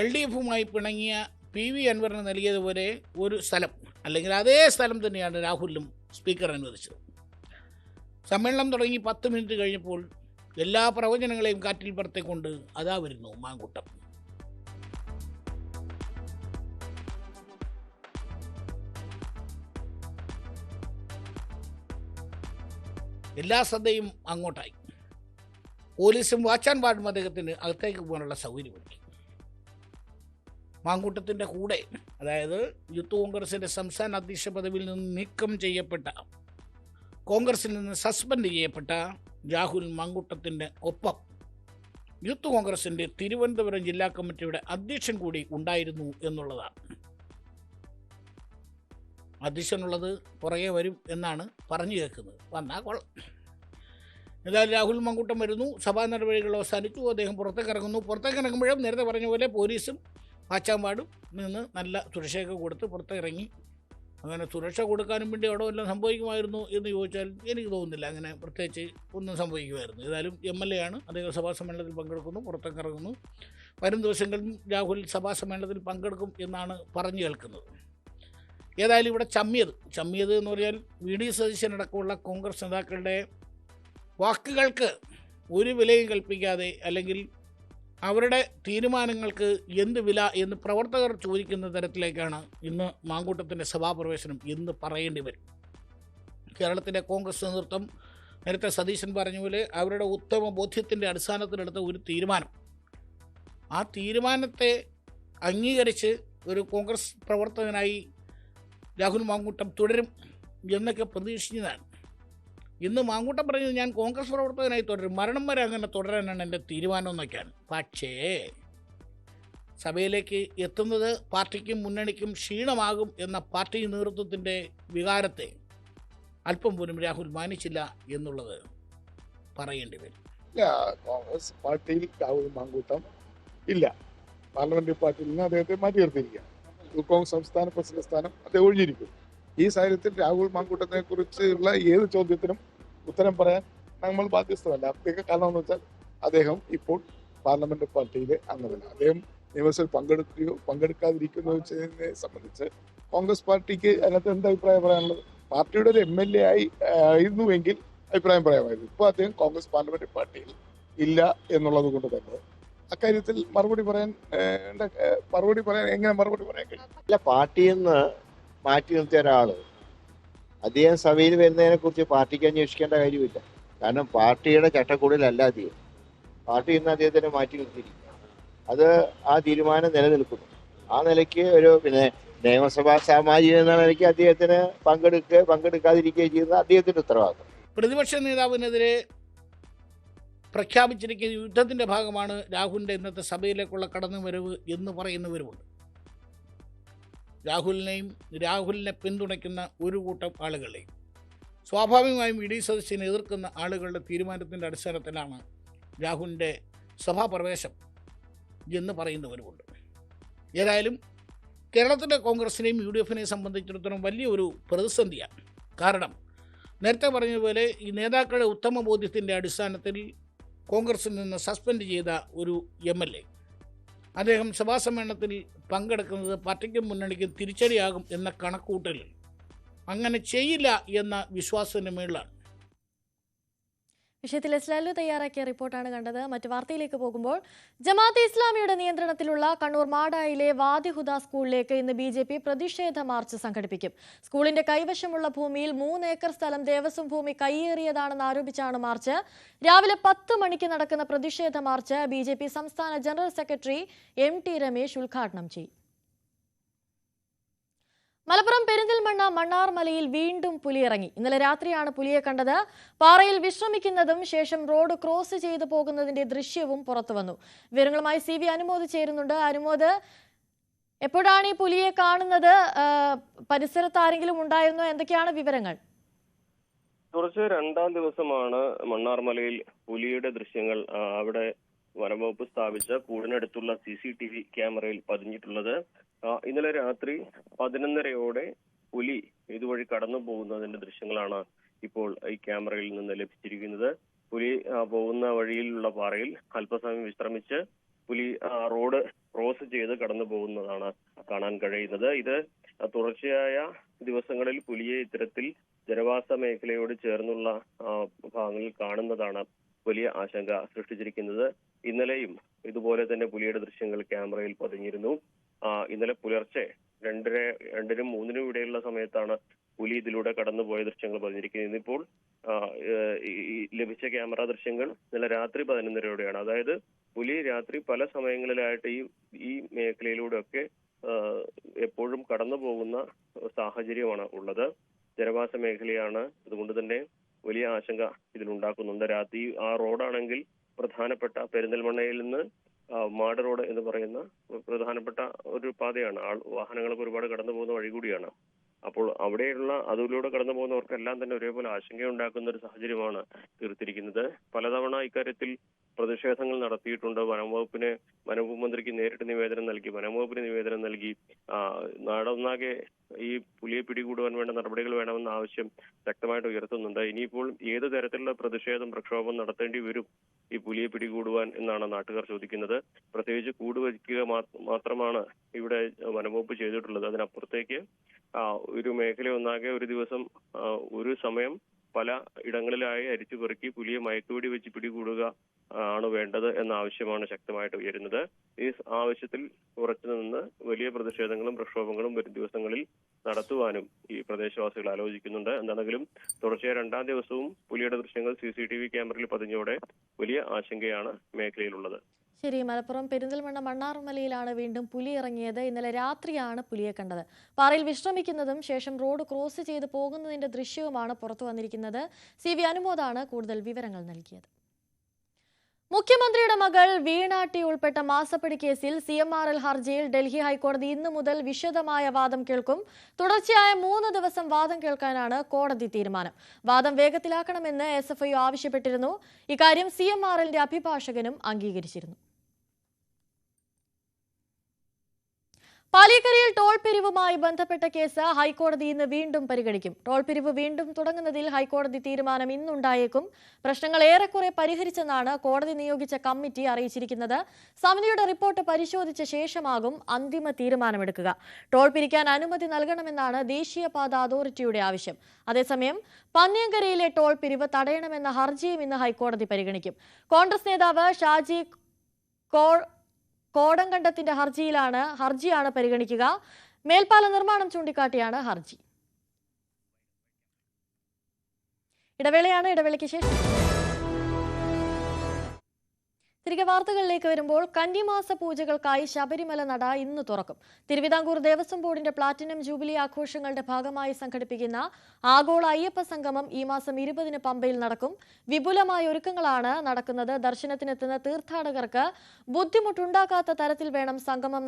LDFുമായി പിണങ്ങിയ PV അൻവറിന് നൽകിയതുപോലെ ഒരു സ്ഥലം, അല്ലെങ്കിൽ അതേ സ്ഥലം തന്നെയാണ് രാഹുലിനും സ്പീക്കർ അനുവദിച്ചത്. സമ്മേളനം തുടങ്ങി 10 മിനിറ്റ് കഴിഞ്ഞപ്പോൾ എല്ലാ പ്രവചനങ്ങളെയും കാറ്റിൽ പറത്തിക്കൊണ്ട് അതാ വരുന്നു മാങ്കൂട്ടം. എല്ലാ ശ്രദ്ധയും അങ്ങോട്ടായി. പോലീസും വാച്ചാൻ പാടും അദ്ദേഹത്തിന് അകത്തേക്ക് പോകാനുള്ള സൗകര്യമൊരുക്കി. മാങ്കൂട്ടത്തിൻ്റെ കൂടെ, അതായത് യൂത്ത് കോൺഗ്രസിൻ്റെ സംസ്ഥാന അധ്യക്ഷ പദവിയിൽ നിന്ന് നീക്കം ചെയ്യപ്പെട്ട, കോൺഗ്രസിൽ നിന്ന് സസ്പെൻഡ് ചെയ്യപ്പെട്ട രാഹുൽ മാങ്കൂട്ടത്തിൻ്റെ ഒപ്പം യൂത്ത് കോൺഗ്രസിൻ്റെ തിരുവനന്തപുരം ജില്ലാ കമ്മിറ്റിയുടെ അധ്യക്ഷൻ കൂടി ഉണ്ടായിരുന്നു എന്നുള്ളതാണ്. അധ്യക്ഷനുള്ളത് പുറകെ വരും എന്നാണ് പറഞ്ഞു കേൾക്കുന്നത്. വന്നാൽ കൊള്ളാം. എന്തായാലും രാഹുൽ മാങ്കൂട്ടം വരുന്നു. സഭാ നടപടികൾ അവസാനിച്ചു. അദ്ദേഹം പുറത്തേക്ക് ഇറങ്ങുമ്പോഴും നേരത്തെ പറഞ്ഞ പോലെ പോലീസും വാച്ചാമ്പാടും നിന്ന് നല്ല സുരക്ഷയൊക്കെ കൊടുത്ത് പുറത്തിറങ്ങി. അങ്ങനെ സുരക്ഷ കൊടുക്കാനും വേണ്ടി അവിടെ വല്ലതും സംഭവിക്കുമായിരുന്നു എന്ന് ചോദിച്ചാൽ എനിക്ക് തോന്നുന്നില്ല അങ്ങനെ പ്രത്യേകിച്ച് ഒന്നും സംഭവിക്കുമായിരുന്നു. ഏതായാലും MLA ആണ്. അദ്ദേഹം സഭാ സമ്മേളനത്തിൽ പങ്കെടുക്കുന്നു, പുറത്തേക്ക് ഇറങ്ങുന്നു. വരും ദിവസങ്ങളിൽ രാഹുൽ സഭാ സമ്മേളനത്തിൽ പങ്കെടുക്കും എന്നാണ് പറഞ്ഞു കേൾക്കുന്നത്. ഏതായാലും ഇവിടെ ചമ്മിയത് എന്ന് പറഞ്ഞാൽ വി ഡി സതീശനടക്കമുള്ള കോൺഗ്രസ് നേതാക്കളുടെ വാക്കുകൾക്ക് ഒരു വിലയും കൽപ്പിക്കാതെ, അല്ലെങ്കിൽ അവരുടെ തീരുമാനങ്ങൾക്ക് എന്ത് വില എന്ന് പ്രവർത്തകർ ചോദിക്കുന്ന തരത്തിലേക്കാണ് ഇന്ന് മാങ്കൂട്ടത്തിൻ്റെ സഭാപ്രവേശനം എന്ന് പറയേണ്ടി വരും. കേരളത്തിലെ കോൺഗ്രസ് നേതൃത്വം നേരത്തെ സതീശൻ പറഞ്ഞ പോലെ അവരുടെ ഉത്തമ ബോധ്യത്തിൻ്റെ അടിസ്ഥാനത്തിലെടുത്ത ഒരു തീരുമാനം, ആ തീരുമാനത്തെ അംഗീകരിച്ച് ഒരു കോൺഗ്രസ് പ്രവർത്തകനായി രാഹുൽ മാങ്കൂട്ടം തുടരും എന്നൊക്കെ പ്രതീക്ഷിച്ചതാണ്. ഇന്ന് മാങ്കൂട്ടം പറഞ്ഞത്, ഞാൻ കോൺഗ്രസ് പ്രവർത്തകനായി തുടരും, മരണം വരെ അങ്ങനെ തുടരാനാണ് എൻ്റെ തീരുമാനം എന്നൊക്കെയാണ്. പക്ഷേ സഭയിലേക്ക് എത്തുന്നത് പാർട്ടിക്കും മുന്നണിക്കും ക്ഷീണമാകും എന്ന പാർട്ടി നേതൃത്വത്തിൻ്റെ വികാരത്തെ അല്പം പോലും രാഹുൽ മാനിച്ചില്ല എന്നുള്ളത് പറയേണ്ടി വരും. കോൺഗ്രസ് പാർട്ടിയിൽ രാഹുൽ മാങ്കൂട്ടം ഇല്ല. പാർലമെന്ററി പാർട്ടിയിൽ നിന്ന് അദ്ദേഹത്തെ മാറ്റി നിർത്തിയിരിക്കുകയാണ്. കോൺഗ്രസ് സംസ്ഥാന പ്രസിഡന്റ് സ്ഥാനം അദ്ദേഹം ഒഴിഞ്ഞിരിക്കും. ഈ സാഹചര്യത്തിൽ രാഹുൽ മാങ്കൂട്ടത്തിനെ കുറിച്ചുള്ള ഏത് ചോദ്യത്തിനും ഉത്തരം പറയാൻ നമ്മൾ ബാധ്യസ്ഥമല്ല. പ്രത്യേക കാരണം എന്ന് വെച്ചാൽ അദ്ദേഹം ഇപ്പോൾ പാർലമെന്റ് പാർട്ടിയിലെ അംഗമല്ല. അദ്ദേഹം നിയമസഭയിൽ പങ്കെടുക്കാതിരിക്കുന്നോ ചെയ്യുന്നതിനെ സംബന്ധിച്ച് കോൺഗ്രസ് പാർട്ടിക്ക് അതിനകത്ത് എന്ത് അഭിപ്രായം പറയാനുള്ളത്? പാർട്ടിയുടെ ഒരു MLA ആയിരുന്നുവെങ്കിൽ അഭിപ്രായം പറയാമായിരുന്നു. ഇപ്പോൾ അദ്ദേഹം കോൺഗ്രസ് പാർലമെന്ററി പാർട്ടിയിൽ ഇല്ല എന്നുള്ളത് കൊണ്ട് തന്നെ അക്കാര്യത്തിൽ മറുപടി പറയാൻ എങ്ങനെ മറുപടി പറയാൻ കഴിയും? അല്ല, പാർട്ടിയിൽ നിന്ന് മാറ്റി നിർത്തിയ ഒരാള് അദ്ദേഹം സഭയിൽ വരുന്നതിനെ കുറിച്ച് പാർട്ടിക്ക് അന്വേഷിക്കേണ്ട കാര്യമില്ല. കാരണം പാർട്ടിയുടെ ചട്ടക്കൂടിലല്ല അദ്ദേഹം. പാർട്ടി ഇന്ന് അദ്ദേഹത്തിനെ മാറ്റി നിർത്തിയിരിക്കും. അത് ആ തീരുമാനം നിലനിൽക്കുന്നു. ആ നിലയ്ക്ക് പിന്നെ നിയമസഭാ സാമാജിക എന്ന നിലയ്ക്ക് അദ്ദേഹത്തിന് പങ്കെടുക്കാതിരിക്കുകയും ചെയ്യുന്നത് അദ്ദേഹത്തിന്റെ ഉത്തരവാദിത്വം. പ്രതിപക്ഷ നേതാവിനെതിരെ പ്രഖ്യാപിച്ചിരിക്കുന്ന യുദ്ധത്തിൻ്റെ ഭാഗമാണ് രാഹുലിൻ്റെ ഇന്നത്തെ സഭയിലേക്കുള്ള കടന്നുവരവ് എന്ന് പറയുന്നവരുമുണ്ട്. രാഹുലിനെ പിന്തുണയ്ക്കുന്ന ഒരു കൂട്ടം ആളുകളെയും സ്വാഭാവികമായും ഇ ഡി സദസ്സിനെ എതിർക്കുന്ന ആളുകളുടെ തീരുമാനത്തിൻ്റെ അടിസ്ഥാനത്തിലാണ് രാഹുലിൻ്റെ സഭാപ്രവേശം എന്ന് പറയുന്നവരുമുണ്ട്. ഏതായാലും കേരളത്തിലെ കോൺഗ്രസിനെയും UDF-നെയും സംബന്ധിച്ചിടത്തോളം വലിയൊരു പ്രതിസന്ധിയാണ്. കാരണം നേരത്തെ പറഞ്ഞതുപോലെ ഈ നേതാക്കളുടെ ഉത്തമ ബോധ്യത്തിൻ്റെ അടിസ്ഥാനത്തിൽ കോൺഗ്രസിൽ നിന്ന് സസ്പെൻഡ് ചെയ്ത ഒരു MLA അദ്ദേഹം സഭാസമ്മേളനത്തിൽ പങ്കെടുക്കുന്നത് പാർട്ടിക്കും മുന്നണിക്കും തിരിച്ചടിയാകും എന്ന കണക്കൂട്ടലിൽ അങ്ങനെ ചെയ്യില്ല എന്ന വിശ്വാസത്തിന് മേളിലാണ്. വിഷയത്തിൽ എസ്ലാലു തയ്യാറാക്കിയ റിപ്പോർട്ടാണ് കണ്ടത്. മറ്റു വാർത്തയിലേക്ക് പോകുമ്പോൾ ജമാഅത്തെ ഇസ്ലാമിയുടെ നിയന്ത്രണത്തിലുള്ള കണ്ണൂർ മാടായിലെ വാദിഹുദ സ്കൂളിലേക്ക് ഇന്ന് BJP പ്രതിഷേധ മാർച്ച് സംഘടിപ്പിക്കും. സ്കൂളിന്റെ കൈവശമുള്ള ഭൂമിയിൽ 3 ഏക്കർ സ്ഥലം ദേവസ്വം ഭൂമി കൈയേറിയതാണെന്ന് ആരോപിച്ചാണ് മാർച്ച്. രാവിലെ 10 മണിക്ക് നടക്കുന്ന പ്രതിഷേധ മാർച്ച് BJP സംസ്ഥാന ജനറൽ സെക്രട്ടറി MT രമേശ് ഉദ്ഘാടനം ചെയ്യും. മലപ്പുറം പെരിന്തൽമണ്ണ മണ്ണാർമലയിൽ വീണ്ടും പുലിയിറങ്ങി. ഇന്നലെ രാത്രിയാണ് പുലിയെ കണ്ടത്. പാറയിൽ വിശ്രമിക്കുന്നതും ശേഷം റോഡ് ക്രോസ് ചെയ്തു പോകുന്നതിന്റെ ദൃശ്യവും പുറത്തുവന്നു. വിവരങ്ങളുമായി CV അനുമോദ് ചേരുന്നുണ്ട്. അനുമോദ്, എപ്പോഴാണ് ഈ പുലിയെ കാണുന്നത്? പരിസരത്ത് ആരെങ്കിലും ഉണ്ടായിരുന്നോ? എന്തൊക്കെയാണ് വിവരങ്ങൾ? കുറച്ച് 2ാം ദിവസമാണ് മണ്ണാർമലയിൽ പുലിയുടെ ദൃശ്യങ്ങൾ അവിടെ വനംവകുപ്പ് സ്ഥാപിച്ച കൂടിനടുത്തുള്ള CCTV ക്യാമറയിൽ പതിഞ്ഞിട്ടുള്ളത്. ഇന്നലെ രാത്രി 11:30 പുലി ഇതുവഴി കടന്നു പോകുന്നതിന്റെ ദൃശ്യങ്ങളാണ് ഇപ്പോൾ ഈ ക്യാമറയിൽ നിന്ന് ലഭിച്ചിരിക്കുന്നത്. പുലി പോകുന്ന വഴിയിലുള്ള പാറയിൽ അല്പസമയം വിശ്രമിച്ച് പുലി റോഡ് ക്രോസ് ചെയ്ത് കടന്നു പോകുന്നതാണ് കാണാൻ കഴിയുന്നത്. ഇത് തുടർച്ചയായ ദിവസങ്ങളിൽ പുലിയെ ഇത്തരത്തിൽ ജനവാസ മേഖലയോട് ചേർന്നുള്ള ഭാഗങ്ങളിൽ കാണുന്നതാണ് വലിയ ആശങ്ക സൃഷ്ടിച്ചിരിക്കുന്നത്. ഇന്നലെയും ഇതുപോലെ തന്നെ പുലിയുടെ ദൃശ്യങ്ങൾ ക്യാമറയിൽ പതിഞ്ഞിരുന്നു. ഇന്നലെ പുലർച്ചെ 2:00-നും 3:00-നും ഇടയിലുള്ള സമയത്താണ് പുലി ഇതിലൂടെ കടന്നുപോയ ദൃശ്യങ്ങൾ പതിഞ്ഞിരിക്കുന്നത്. ഇന്നിപ്പോൾ ലഭിച്ച ക്യാമറ ദൃശ്യങ്ങൾ ഇന്നലെ രാത്രി 11:30-യോടെയാണ്. അതായത് പുലി രാത്രി പല സമയങ്ങളിലായിട്ട് ഈ മേഖലയിലൂടെയൊക്കെ എപ്പോഴും കടന്നു പോകുന്ന സാഹചര്യമാണ് ഉള്ളത്. ജനവാസ മേഖലയാണ്. അതുകൊണ്ട് തന്നെ വലിയ ആശങ്ക ഇതിലുണ്ടാക്കുന്നുണ്ട്. രാത്രി ആ റോഡാണെങ്കിൽ പ്രധാനപ്പെട്ട പെരിന്തൽമണ്ണയിൽ നിന്ന് മാട് റോഡ് എന്ന് പറയുന്ന പ്രധാനപ്പെട്ട ഒരു പാതയാണ്. വാഹനങ്ങൾക്ക് ഒരുപാട് കടന്നു പോകുന്ന വഴി കൂടിയാണ്. അപ്പോൾ അവിടെയുള്ള അതിലൂടെ കടന്നു പോകുന്നവർക്കെല്ലാം തന്നെ ഒരേപോലെ ആശങ്കയുണ്ടാക്കുന്ന ഒരു സാഹചര്യമാണ് തീർത്തിരിക്കുന്നത്. പലതവണ ഇക്കാര്യത്തിൽ പ്രതിഷേധങ്ങൾ നടത്തിയിട്ടുണ്ട്. വനംവകുപ്പ് മന്ത്രിക്ക് നേരിട്ട് നിവേദനം നൽകി, വനംവകുപ്പിന് നിവേദനം നൽകി. നാടൊന്നാകെ ഈ പുലിയെ പിടികൂടുവാൻ വേണ്ട നടപടികൾ വേണമെന്ന ആവശ്യം ശക്തമായിട്ട് ഉയർത്തുന്നുണ്ട്. ഇനിയിപ്പോൾ ഏത് തരത്തിലുള്ള പ്രക്ഷോഭം നടത്തേണ്ടി വരും ഈ പുലിയെ പിടികൂടുവാൻ എന്നാണ് നാട്ടുകാർ ചോദിക്കുന്നത്. പ്രത്യേകിച്ച് കൂട് വയ്ക്കുക മാത്രമാണ് ഇവിടെ വനംവകുപ്പ് ചെയ്തിട്ടുള്ളത്. അതിനപ്പുറത്തേക്ക് ഒരു മേഖല ഒന്നാകെ ഒരു ദിവസം ഒരു സമയം പല ഇടങ്ങളിലായി അരിച്ചു പെറുക്കി പുലിയെ മയക്കുവെടി വെച്ച് പിടികൂടുക ആണ് വേണ്ടത് എന്ന ആവശ്യമാണ് ശക്തമായിട്ട് ഉയരുന്നത്. ഈ ആവശ്യത്തിൽ ഉറച്ചു നിന്ന് വലിയ പ്രതിഷേധങ്ങളും പ്രക്ഷോഭങ്ങളും വരും ദിവസങ്ങളിൽ നടത്തുവാനും ഈ പ്രദേശവാസികൾ ആലോചിക്കുന്നുണ്ട്. എന്താണെങ്കിലും തുടർച്ചയായ 2ാം ദിവസവും പുലിയുടെ ദൃശ്യങ്ങൾ CCTV ക്യാമറയിൽ പതിഞ്ഞോടെ വലിയ ആശങ്കയാണ് മേഖലയിലുള്ളത്. ശരി, മലപ്പുറം പെരിന്തൽമണ്ണ മണ്ണാർമലയിലാണ് വീണ്ടും പുലി ഇറങ്ങിയത്. ഇന്നലെ രാത്രിയാണ് പുലിയെ കണ്ടത്. പാറയിൽ വിശ്രമിക്കുന്നതും ശേഷം റോഡ് ക്രോസ് ചെയ്ത് പോകുന്നതിന്റെ ദൃശ്യവുമാണ് പുറത്തു വന്നിരിക്കുന്നത്. CV അനുമോദാണ് കൂടുതൽ വിവരങ്ങൾ നൽകിയത്. മുഖ്യമന്ത്രിയുടെ മകൾ വീണ ടി ഉൾപ്പെട്ട മാസപ്പടി കേസിൽ CMRL ഹർജിയിൽ ഡൽഹി ഹൈക്കോടതി ഇന്നു മുതൽ വിശദമായ വാദം കേൾക്കും. തുടർച്ചയായ 3 ദിവസം വാദം കേൾക്കാനാണ് കോടതി തീരുമാനം. വാദം വേഗത്തിലാക്കണമെന്ന് SFI ആവശ്യപ്പെട്ടിരുന്നു. ഇക്കാര്യം CMRLന്റെ അഭിഭാഷകനും അംഗീകരിച്ചിരുന്നു. പാലിയേക്കരയിൽ ടോൾ പിരിവുമായി ബന്ധപ്പെട്ട കേസ് ഹൈക്കോടതി ഇന്ന് വീണ്ടും പരിഗണിക്കും. ടോൾ പിരിവ് വീണ്ടും തുടങ്ങുന്നതിൽ ഹൈക്കോടതി തീരുമാനം ഇന്നുണ്ടായേക്കും. പ്രശ്നങ്ങൾ ഏറെക്കുറെ പരിഹരിച്ചെന്നാണ് കോടതി നിയോഗിച്ച കമ്മിറ്റി അറിയിച്ചിരിക്കുന്നത്. സമിതിയുടെ റിപ്പോർട്ട് പരിശോധിച്ച ശേഷമാകും അന്തിമ തീരുമാനമെടുക്കുക. ടോൾ പിരിക്കാൻ അനുമതി നൽകണമെന്നാണ് ദേശീയപാത അതോറിറ്റിയുടെ ആവശ്യം. അതേസമയം പന്നിയങ്കരയിലെ ടോൾ പിരിവ് തടയണമെന്ന ഹർജിയും ഇന്ന് ഹൈക്കോടതി പരിഗണിക്കും. കോൺഗ്രസ് നേതാവ് ഷാജി കോടങ്കണ്ടത്തിന്റെ ഹർജിയാണ് പരിഗണിക്കുക. മേൽപ്പാല നിർമ്മാണം ചൂണ്ടിക്കാട്ടിയാണ് ഹർജി. ഇടവേളയ്ക്ക് ശേഷം തിരികെ വാർത്തകളിലേക്ക് വരുമ്പോൾ കന്നിമാസ പൂജകൾക്കായി ശബരിമല നട ഇന്ന് തുറക്കും. തിരുവിതാംകൂർ ദേവസ്വം ബോർഡിന്റെ പ്ലാറ്റിനം ജൂബിലി ആഘോഷങ്ങളുടെ ഭാഗമായി സംഘടിപ്പിക്കുന്ന ആഗോള അയ്യപ്പ സംഗമം ഈ മാസം 20-ന് പമ്പയിൽ നടക്കും. വിപുലമായ ഒരുക്കങ്ങളാണ് നടക്കുന്നത്. ദർശനത്തിനെത്തുന്ന തീർത്ഥാടകർക്ക് ബുദ്ധിമുട്ടുണ്ടാക്കാത്ത തരത്തിൽ വേണം സംഗമം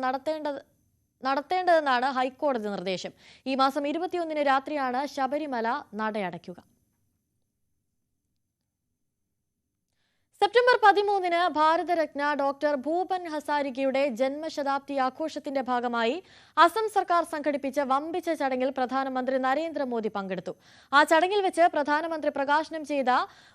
നടത്തേണ്ടതെന്നാണ് ഹൈക്കോടതി നിർദ്ദേശം. ഈ മാസം 21-ന് രാത്രിയാണ് ശബരിമല നടയടയ്ക്കുക. സെപ്റ്റംബർ 13-ന് ഭാരതരത്ന ഡോക്ടർ ഭൂപൻ ഹസാരികയുടെ ജന്മശതാബ്ദി ആഘോഷത്തിന്റെ ഭാഗമായി അസം സർക്കാർ സംഘടിപ്പിച്ച വമ്പിച്ച ചടങ്ങിൽ പ്രധാനമന്ത്രി നരേന്ദ്രമോദി പങ്കെടുത്തു. ആ ചടങ്ങിൽ വെച്ച് പ്രധാനമന്ത്രി പ്രകാശനം ചെയ്ത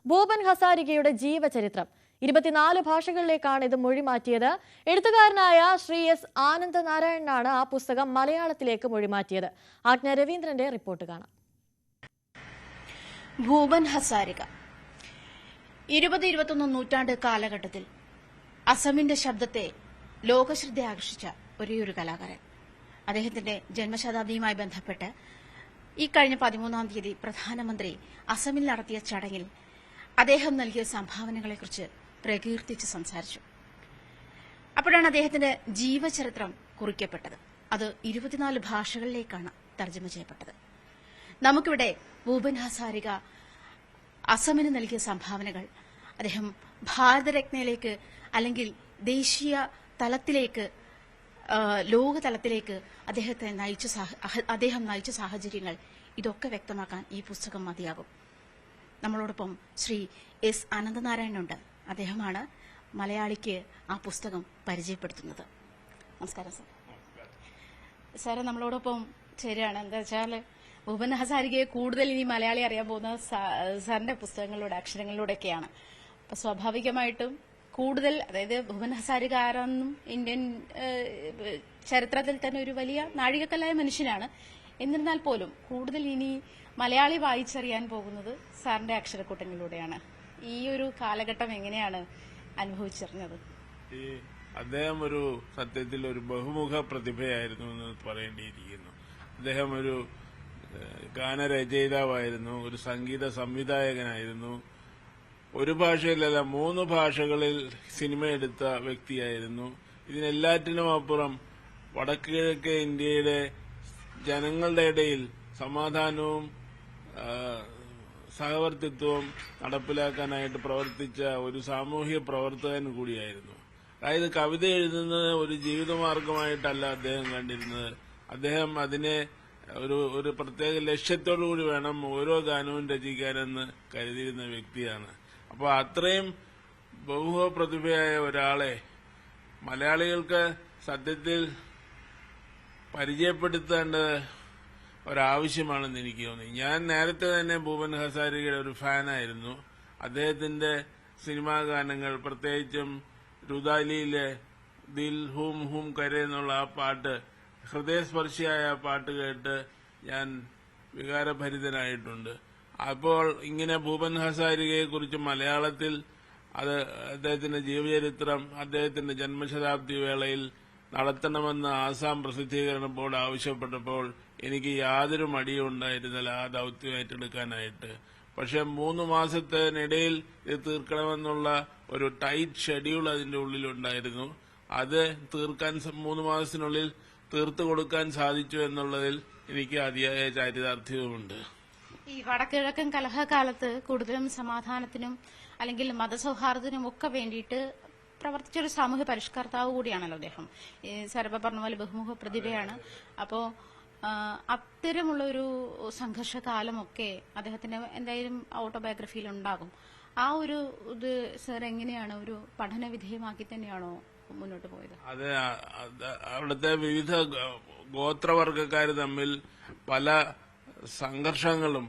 ഭൂപൻ ഹസാരികയുടെ ജീവചരിത്രം 24 ഭാഷകളിലേക്കാണ് ഇത് മൊഴിമാറ്റിയത്. എഴുത്തുകാരനായ ശ്രീ എസ് ആനന്ദനാരായണനാണ് ആ പുസ്തകം മലയാളത്തിലേക്ക് മൊഴിമാറ്റിയത്. ആജ്ഞ രവീന്ദ്രന്റെ റിപ്പോർട്ട് കാണാം. ഭൂപൻ ഹസാരിക 20-21 നൂറ്റാണ്ട് കാലഘട്ടത്തിൽ അസമിന്റെ ശബ്ദത്തെ ലോകശ്രദ്ധ ആകർഷിച്ച ഒരേയൊരു കലാകാരൻ. അദ്ദേഹത്തിന്റെ ജന്മശതാബ്ദിയുമായി ബന്ധപ്പെട്ട് ഈ കഴിഞ്ഞ 13-ാം തീയതി പ്രധാനമന്ത്രി അസമിൽ നടത്തിയ ചടങ്ങിൽ അദ്ദേഹം നൽകിയ സംഭാവനകളെക്കുറിച്ച് പ്രകീർത്തിച്ച് സംസാരിച്ചു. അപ്പോഴാണ് അദ്ദേഹത്തിന്റെ ജീവചരിത്രം കുറിക്കപ്പെട്ടത്. അത് 24 ഭാഷകളിലേക്കാണ് തർജ്ജമ ചെയ്യപ്പെട്ടത്. നമുക്കിവിടെ ഭൂപൻ ഹസാരിക അസമിന് നൽകിയ സംഭാവനകൾ, അദ്ദേഹം ഭാരതരത്നയിലേക്ക് അല്ലെങ്കിൽ ദേശീയ തലത്തിലേക്ക്, ലോകതലത്തിലേക്ക് അദ്ദേഹം നയിച്ച സാഹചര്യങ്ങൾ, ഇതൊക്കെ വ്യക്തമാക്കാൻ ഈ പുസ്തകം മതിയാകും. നമ്മളോടൊപ്പം ശ്രീ എസ് ആനന്ദനാരായണനുണ്ട്. അദ്ദേഹമാണ് മലയാളിക്ക് ആ പുസ്തകം പരിചയപ്പെടുത്തുന്നത്. നമസ്കാരം സാർ. സാറ് നമ്മളോടൊപ്പം ശരിയാണ്. എന്താ വെച്ചാൽ ഭൂപൻ ഹസാരികയെ കൂടുതൽ ഇനി മലയാളി അറിയാൻ പോകുന്ന സാറിന്റെ പുസ്തകങ്ങളിലൂടെ, അക്ഷരങ്ങളിലൂടെയൊക്കെയാണ്. അപ്പൊ സ്വാഭാവികമായിട്ടും കൂടുതൽ, അതായത് ഭൂപൻ ഹസാരിക ആരാണെന്നും ഇന്ത്യൻ ചരിത്രത്തിൽ തന്നെ ഒരു വലിയ നാഴികക്കല്ലായ മനുഷ്യനാണ്. എന്നിരുന്നാൽ പോലും കൂടുതൽ ഇനി മലയാളി വായിച്ചറിയാൻ പോകുന്നത് സാറിന്റെ അക്ഷരക്കൂട്ടങ്ങളിലൂടെയാണ്. ഈ ഒരു കാലഘട്ടം എങ്ങനെയാണ് അനുഭവിച്ചറിഞ്ഞത്? അദ്ദേഹം ഒരു സത്യത്തിൽ ഒരു ബഹുമുഖ പ്രതിഭയായിരുന്നു എന്ന് പറയേണ്ടിയിരിക്കുന്നു. അദ്ദേഹം ഒരു ഗാനരചയിതാവായിരുന്നു, ഒരു സംഗീത സംവിധായകനായിരുന്നു, ഒരു ഭാഷയിലല്ല 3 ഭാഷകളിൽ സിനിമ എടുത്ത വ്യക്തിയായിരുന്നു. ഇതിനെല്ലാറ്റിനും അപ്പുറം വടക്കുകിഴക്കേ ഇന്ത്യയുടെ ജനങ്ങളുടെ ഇടയിൽ സമാധാനവും സഹവർത്തിത്വവും നടപ്പിലാക്കാനായിട്ട് പ്രവർത്തിച്ച ഒരു സാമൂഹ്യ പ്രവർത്തകൻ കൂടിയായിരുന്നു. അതായത് കവിത എഴുതുന്നത് ഒരു ജീവിതമാർഗമായിട്ടല്ല അദ്ദേഹം കണ്ടിരുന്നത്. അദ്ദേഹം അതിനെ ഒരു പ്രത്യേക ലക്ഷ്യത്തോടുകൂടി വേണം ഓരോ ഗാനവും രചിക്കാനെന്ന് കരുതിയിരുന്ന വ്യക്തിയാണ്. അപ്പോൾ അത്രയും ബഹുമുഖ പ്രതിഭയായ ഒരാളെ മലയാളികൾക്ക് സത്യത്തിൽ പരിചയപ്പെടുത്തേണ്ടത് ഒരാവശ്യമാണെന്ന് എനിക്ക് തോന്നി. ഞാൻ നേരത്തെ തന്നെ ഭൂപൻ ഹസാരികയുടെ ഒരു ഫാനായിരുന്നു. അദ്ദേഹത്തിന്റെ സിനിമാ ഗാനങ്ങൾ, പ്രത്യേകിച്ചും രുദാലിയിലെ ദിൽ ഹൂം ഹൂം കരെ എന്നുള്ള ആ പാട്ട്, ഹൃദയസ്പർശിയായ പാട്ട് കേട്ട് ഞാൻ വികാരഭരിതനായിട്ടുണ്ട്. അപ്പോൾ ഇങ്ങനെ ഭൂപൻ ഹസാരികയെ കുറിച്ച് മലയാളത്തിൽ അദ്ദേഹത്തിന്റെ ജീവചരിത്രം അദ്ദേഹത്തിന്റെ ജന്മശതാബ്ദി വേളയിൽ നടത്തണമെന്ന് ആസാം പ്രസിദ്ധീകരണ ബോർഡ് ആവശ്യപ്പെട്ടപ്പോൾ എനിക്ക് യാതൊരു മടിയും ഉണ്ടായിരുന്നില്ല ആ ദൌത്യം ഏറ്റെടുക്കാനായിട്ട്. പക്ഷെ 3 മാസത്തിനിടയിൽ ഇത് തീർക്കണമെന്നുള്ള ഒരു ടൈറ്റ് ഷെഡ്യൂൾ അതിന്റെ ഉള്ളിലുണ്ടായിരുന്നു. അത് തീർക്കാൻ 3 മാസത്തിനുള്ളിൽ തീർത്തു കൊടുക്കാൻ സാധിച്ചു എന്നുള്ളതിൽ എനിക്ക് അതിയായ ചാരിതാർത്ഥ്യവുമുണ്ട്. ഈ വടക്കിഴക്കൻ കലഹകാലത്ത് കൂടുതലും സമാധാനത്തിനും അല്ലെങ്കിൽ മതസൗഹാർദ്ദത്തിനും ഒക്കെ വേണ്ടിയിട്ട് പ്രവർത്തിച്ചൊരു സാമൂഹ്യ പരിഷ്കർത്താവ് കൂടിയാണല്ലോ അദ്ദേഹം. സരഭ പറഞ്ഞ പോലെ ബഹുമുഖ പ്രതിഭയാണ്. അപ്പോൾ അത്തരമുള്ള ഒരു സംഘർഷകാലമൊക്കെ അദ്ദേഹത്തിന്റെ എന്തായാലും ഓട്ടോബയോഗ്രഫിയിൽ ഉണ്ടാകും. ആ ഒരു ഇത് സാർ എങ്ങനെയാണ് ഒരു പഠന വിധേയമാക്കി തന്നെയാണോ മുന്നോട്ട് പോയത്. അതെ, അവിടുത്തെ വിവിധ ഗോത്രവർഗക്കാർ തമ്മിൽ പല സംഘർഷങ്ങളും